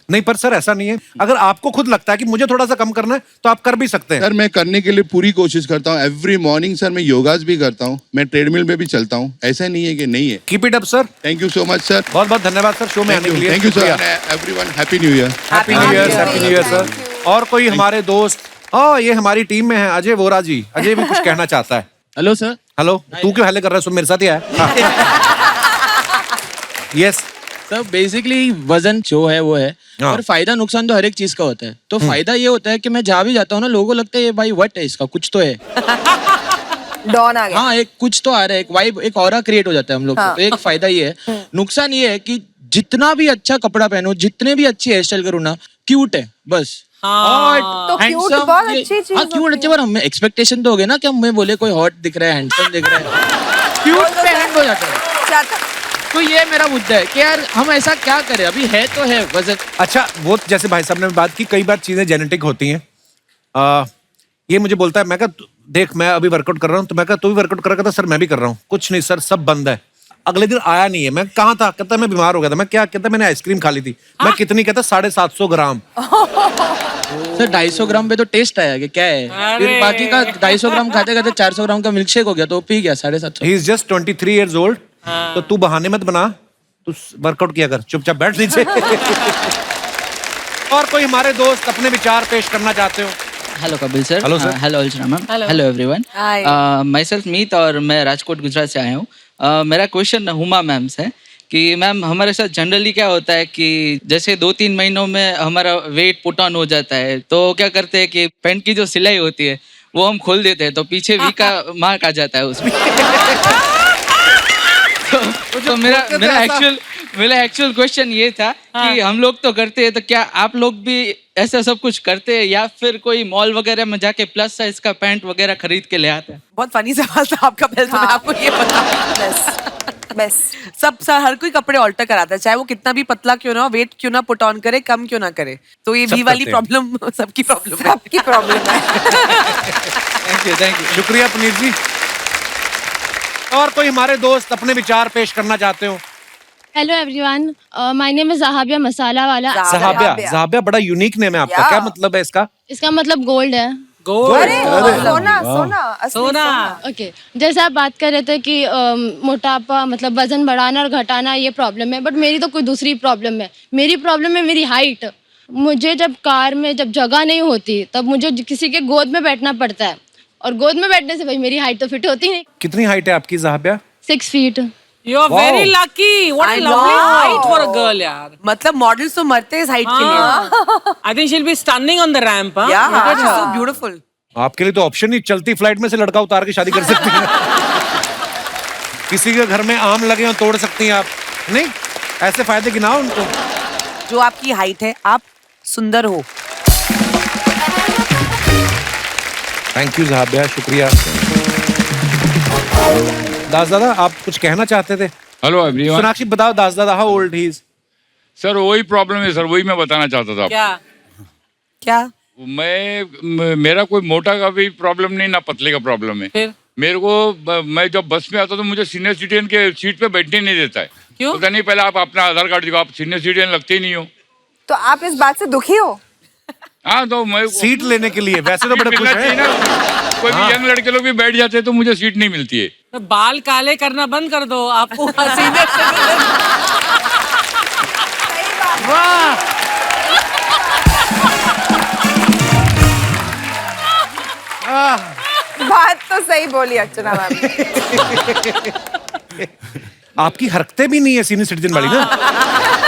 नहीं, पर सर ऐसा नहीं है, अगर आपको खुद लगता है कि मुझे थोड़ा सा कम करना है, तो आप कर भी सकते हैं। सर मैं करने के लिए पूरी कोशिश करता हूँ। एवरी मॉर्निंग सर मैं योगास भी करता हूँ, मैं ट्रेडमिल में भी चलता हूँ। ऐसा नहीं है कि नहीं है। Keep it up sir. Thank you so much sir. बहुत बहुत धन्यवाद सर, शो में आने के लिए। Thank you sir. Everyone happy new year. Happy new year, happy new year sir. और कोई हमारे दोस्त? हाँ, ये हमारी टीम में है अजय वोरा जी। अजय भी कुछ कहना चाहता है। Hello sir. हेलो। तू क्यों हेले कर रहा है? सुन, मेरे साथ ही आया। यस सर, बेसिकली वजन जो है वो है, और फायदा नुकसान तो हर एक चीज का होता है। तो फायदा ये होता है कि मैं जहाँ भी जाता हूँ ना, लोगों को लगता है ये भाई वट है, इसका कुछ तो है। डॉन आ गया। हाँ, एक कुछ तो आ रहा है, एक वाइब, एक ऑरा क्रिएट हो जाता है हम लोग को। हाँ। तो एक फायदा ये है। नुकसान ये है कि जितना भी अच्छा कपड़ा पहनो, जितने भी अच्छी हेयर स्टाइल करो ना, क्यूट है बस। तो cute बहुत अच्छी चीज हाँ, क्यूट अच्छे, पर हमें एक्सपेक्टेशन तो हो गए ना कि हमें बोले कोई हॉट दिख रहा है, हैंडसम दिख रहा है, क्यूट पे हैंड हो जाता है। तो ये मेरा मुद्दा है कि यार हम ऐसा क्या करें, अभी है तो है वजन। अच्छा, वो जैसे भाई साहब ने बात की, कई बार चीजें जेनेटिक होती हैं। ये मुझे बोलता है, मैं कहा देख मैं अभी वर्कआउट कर रहा हूँ, तो मैं कहा तू भी वर्कआउट कर रहा था? सर मैं भी कर रहा हूँ। कुछ नहीं सर, सब बंद है। अगले दिन आया नहीं है। मैं कहाँ था? कहता मैं बीमार हो गया था। मैं क्या? कहता मैंने आइसक्रीम खा ली थी। मैं कितनी? कहता 750 ग्राम। सर 250 ग्राम पे तो टेस्ट आया कि क्या है, फिर बाकी का 250 ग्राम खाते खाते 400 ग्राम का मिल्क शेक हो गया, तो पी गया 750। He is just 23 years old। तो तू बहाने मत बना, तू वर्कआउट किया कर, चुपचाप बैठ नीचे। और कोई हमारे दोस्त अपने विचार पेश करना चाहते हो? Hello Kapil sir. Hello sir. Hello Archana ma'am. Hello everyone. Myself Meet, और मैं राजकोट गुजरात से आया हूँ। मेरा क्वेश्चन हुमा मैम से कि मैम हमारे साथ जनरली क्या होता है कि जैसे 2-3 महीनों में हमारा वेट पुट ऑन हो जाता है, तो क्या करते हैं कि पैंट की जो सिलाई होती है वो हम खोल देते हैं, तो पीछे वी का मार्क आ जाता है उसमें। तो मेरा एक्चुअल क्वेश्चन ये था कि हम लोग तो करते हैं, तो क्या आप लोग भी ऐसा सब कुछ करते हैं, या फिर कोई मॉल वगैरह में जाके प्लस साइज का पैंट वगैरह खरीद के ले आते हैं? बहुत फनी सवाल था आपका, पहले तो मैं आपको ये बता। बेस्ट सब हर कोई कपड़े ऑल्टर कराता है, चाहे वो कितना भी पतला क्यों ना हो, वेट क्यों ना पुट ऑन करे, कम क्यों ना करे। तो ये सब वी वाली करते हैं। प्रॉब्लम सबकी प्रॉब्लम है। सबकी प्रॉब्लम है। थैंक यू शुक्रिया पुनीत जी। और कोई हमारे दोस्त अपने विचार पेश करना चाहते हो? Hello everyone, my name is Zahabiya Masala Wala. Zahabiya, जहाबिया बड़ा यूनिक नेम है आपका, क्या मतलब है इसका? इसका मतलब गोल्ड है। अरे सोना सोना असली सोना। ओके, जैसे आप बात कर रहे थे कि मोटापा मतलब वजन बढ़ाना और घटाना ये प्रॉब्लम है, बट मेरी तो कोई दूसरी प्रॉब्लम है। मेरी प्रॉब्लम है मेरी हाइट। मुझे जब कार में जब जगह नहीं होती तब मुझे किसी के गोद में बैठना पड़ता है, और गोद में बैठने से भाई मेरी हाइट तो फिट होती नहीं। कितनी हाइट है आपकी जहाबिया? 6 feet. You are very lucky. What a lovely height for a girl, यार. मतलब मॉडल्स तो मरते हैं इस हाइट के लिए। I think she'll be stunning on the ramp, huh? Yeah, she's so beautiful. आपके लिए तो ऑप्शन नहीं, चलती फ्लाइट में से लड़का उतार के शादी कर सकती हैं। किसी के घर में आम लगे हो तोड़ सकती हैं आप, नहीं? ऐसे फायदे गिनाओ उनको। जो आपकी हाइट है, आप सुंदर हो। थैंक यू जहाबिया, शुक्रिया। दास दादा, आप कुछ कहना चाहते थे? Hello everyone. सोनाक्षी बताओ दास दादा, how old he is? Sir वही प्रॉब्लम है सर, वही मैं बताना चाहता था। क्या क्या? मेरा कोई मोटा का भी प्रॉब्लम नहीं, ना पतले का प्रॉब्लम है। फिर मेरे को मैं जब बस में आता तो मुझे सीनियर सिटीजन के सीट पे बैठने नहीं देता है। क्यों? पता नहीं, पहले आप अपना आधार कार्ड दिखाओ, आप सीनियर सिटीजन लगते ही नहीं हो। तो आप इस बात से दुखी हो? हाँ, तो मैं सीट लेने के लिए वैसे तो बड़े खुश हैं। कोई भी यंग लड़के लोग भी बैठ जाते हैं तो मुझे सीट नहीं मिलती है। तो बाल काले करना बंद कर दो, आपको सीधे वाह, बात तो सही बोली अर्चना मैम। आपकी हरकतें भी नहीं है सीनियर सिटीजन वाली ना।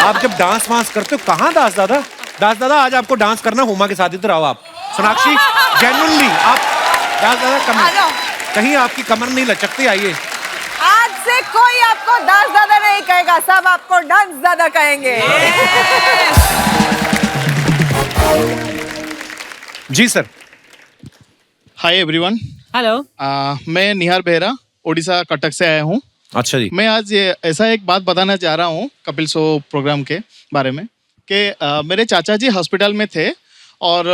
आप जब डांस वांस करते हो, कहाँ दास दादा? दास दादा आज आपको डांस करना, हुमा के साथ इधर आओ आप। सोनाक्षी जेन्युइनली आप दास दादा कमर, कहीं आपकी कमर नहीं लचकती, आइए। आज से कोई आपको दास दादा नहीं कहेगा, सब आपको डांस दादा कहेंगे। जी सर। Hi everyone. हेलो। मैं निहार बेहरा, उड़ीसा कटक से आया हूँ। अच्छा जी। मैं आज ऐसा एक बात बताना चाह रहा हूँ कपिल शो प्रोग्राम के बारे में कि मेरे चाचा जी हॉस्पिटल में थे और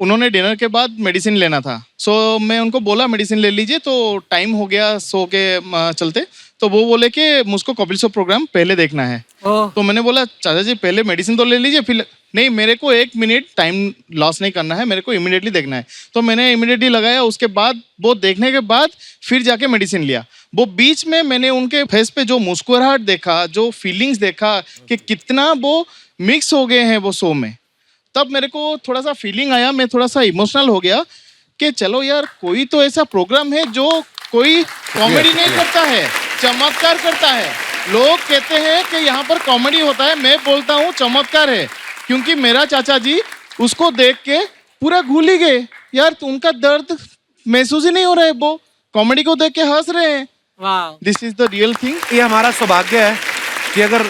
उन्होंने डिनर के बाद मेडिसिन लेना था। सो मैं उनको बोला मेडिसिन ले लीजिए, तो टाइम हो गया शो के चलते, तो वो बोले कि मुझको कपिल शो प्रोग्राम पहले देखना है। तो मैंने बोला चाचा जी पहले मेडिसिन तो ले लीजिए, फिर नहीं, मेरे को 1 मिनट टाइम लॉस नहीं करना है, मेरे को इमीडिएटली देखना है। तो मैंने इमीडिएटली लगाया, उसके बाद वो देखने के बाद फिर जाके मेडिसिन लिया। वो बीच में मैंने उनके फेस पे जो मुस्कुराहट देखा, जो फीलिंग्स देखा कि कितना वो मिक्स हो गए हैं वो शो में, तब मेरे को थोड़ा सा फीलिंग आया, मैं थोड़ा सा इमोशनल हो गया कि चलो यार, कोई तो ऐसा प्रोग्राम है जो कोई कॉमेडी नहीं करता है, चमत्कार करता है। लोग कहते हैं कि यहाँ पर कॉमेडी होता है, मैं बोलता हूँ चमत्कार है, क्योंकि मेरा चाचा जी उसको देख के पूरा घुल ही गए यार, तो उनका दर्द महसूस ही नहीं हो रहा है, वो कॉमेडी को देख के हंस रहे हैं। This is the real thing. ये हमारा सौभाग्य है कि अगर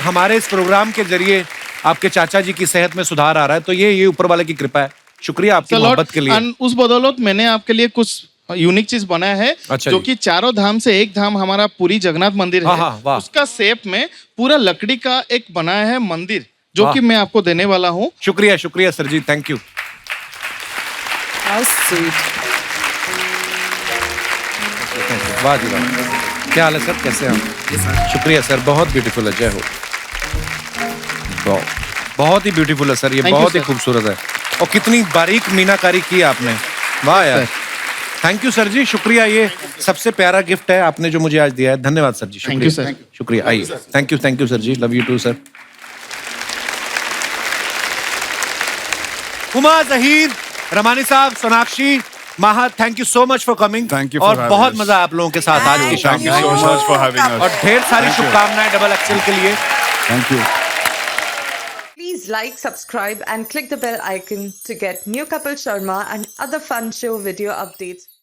हमारे इस प्रोग्राम के जरिए आपके चाचा जी की सेहत में सुधार आ रहा है, तो ये ऊपर वाले की कृपा है। शुक्रिया आपकी मोहब्बत के लिए। उस बदौलत मैंने आपके लिए कुछ यूनिक चीज बनाया है। अच्छा जो जी। कि चारों धाम से एक धाम हमारा पूरी जगन्नाथ मंदिर है। हाँ, वाह। उसका शेप में पूरा लकड़ी का एक बनाया है मंदिर, जो वाह। कि मैं आपको देने वाला हूँ। शुक्रिया, शुक्रिया सर जी, थैंक यू। वाह जी वाह, क्या हाल है सर, कैसे हैं आप? शुक्रिया सर, बहुत ब्यूटीफुल है, जय हो। बहुत ही ब्यूटीफुल है सर, ये Thank you, बहुत ही sir. खूबसूरत है, और कितनी बारीक मीनाकारी की है आपने, वाह यार। थैंक यू सर जी, शुक्रिया। ये सबसे प्यारा गिफ्ट है आपने जो मुझे आज दिया है, धन्यवाद सर जी। Thank you, शुक्रिया, sir. शुक्रिया। आइए, thank you sir ji, love you too sir. Uma, Zaheer, Ramani साहब, Sonakshi, Maha, thank you so much for coming. Thank you for और having बहुत us. मजा आप लोगों के साथ आज की शाम Thank you so much for having us. और ढेर सारी Thank you. शुभकामनाएं डबल एक्सेल के लिए। Thank you. Please like, subscribe and click the bell icon to get new Kapil Sharma and other fun show video updates.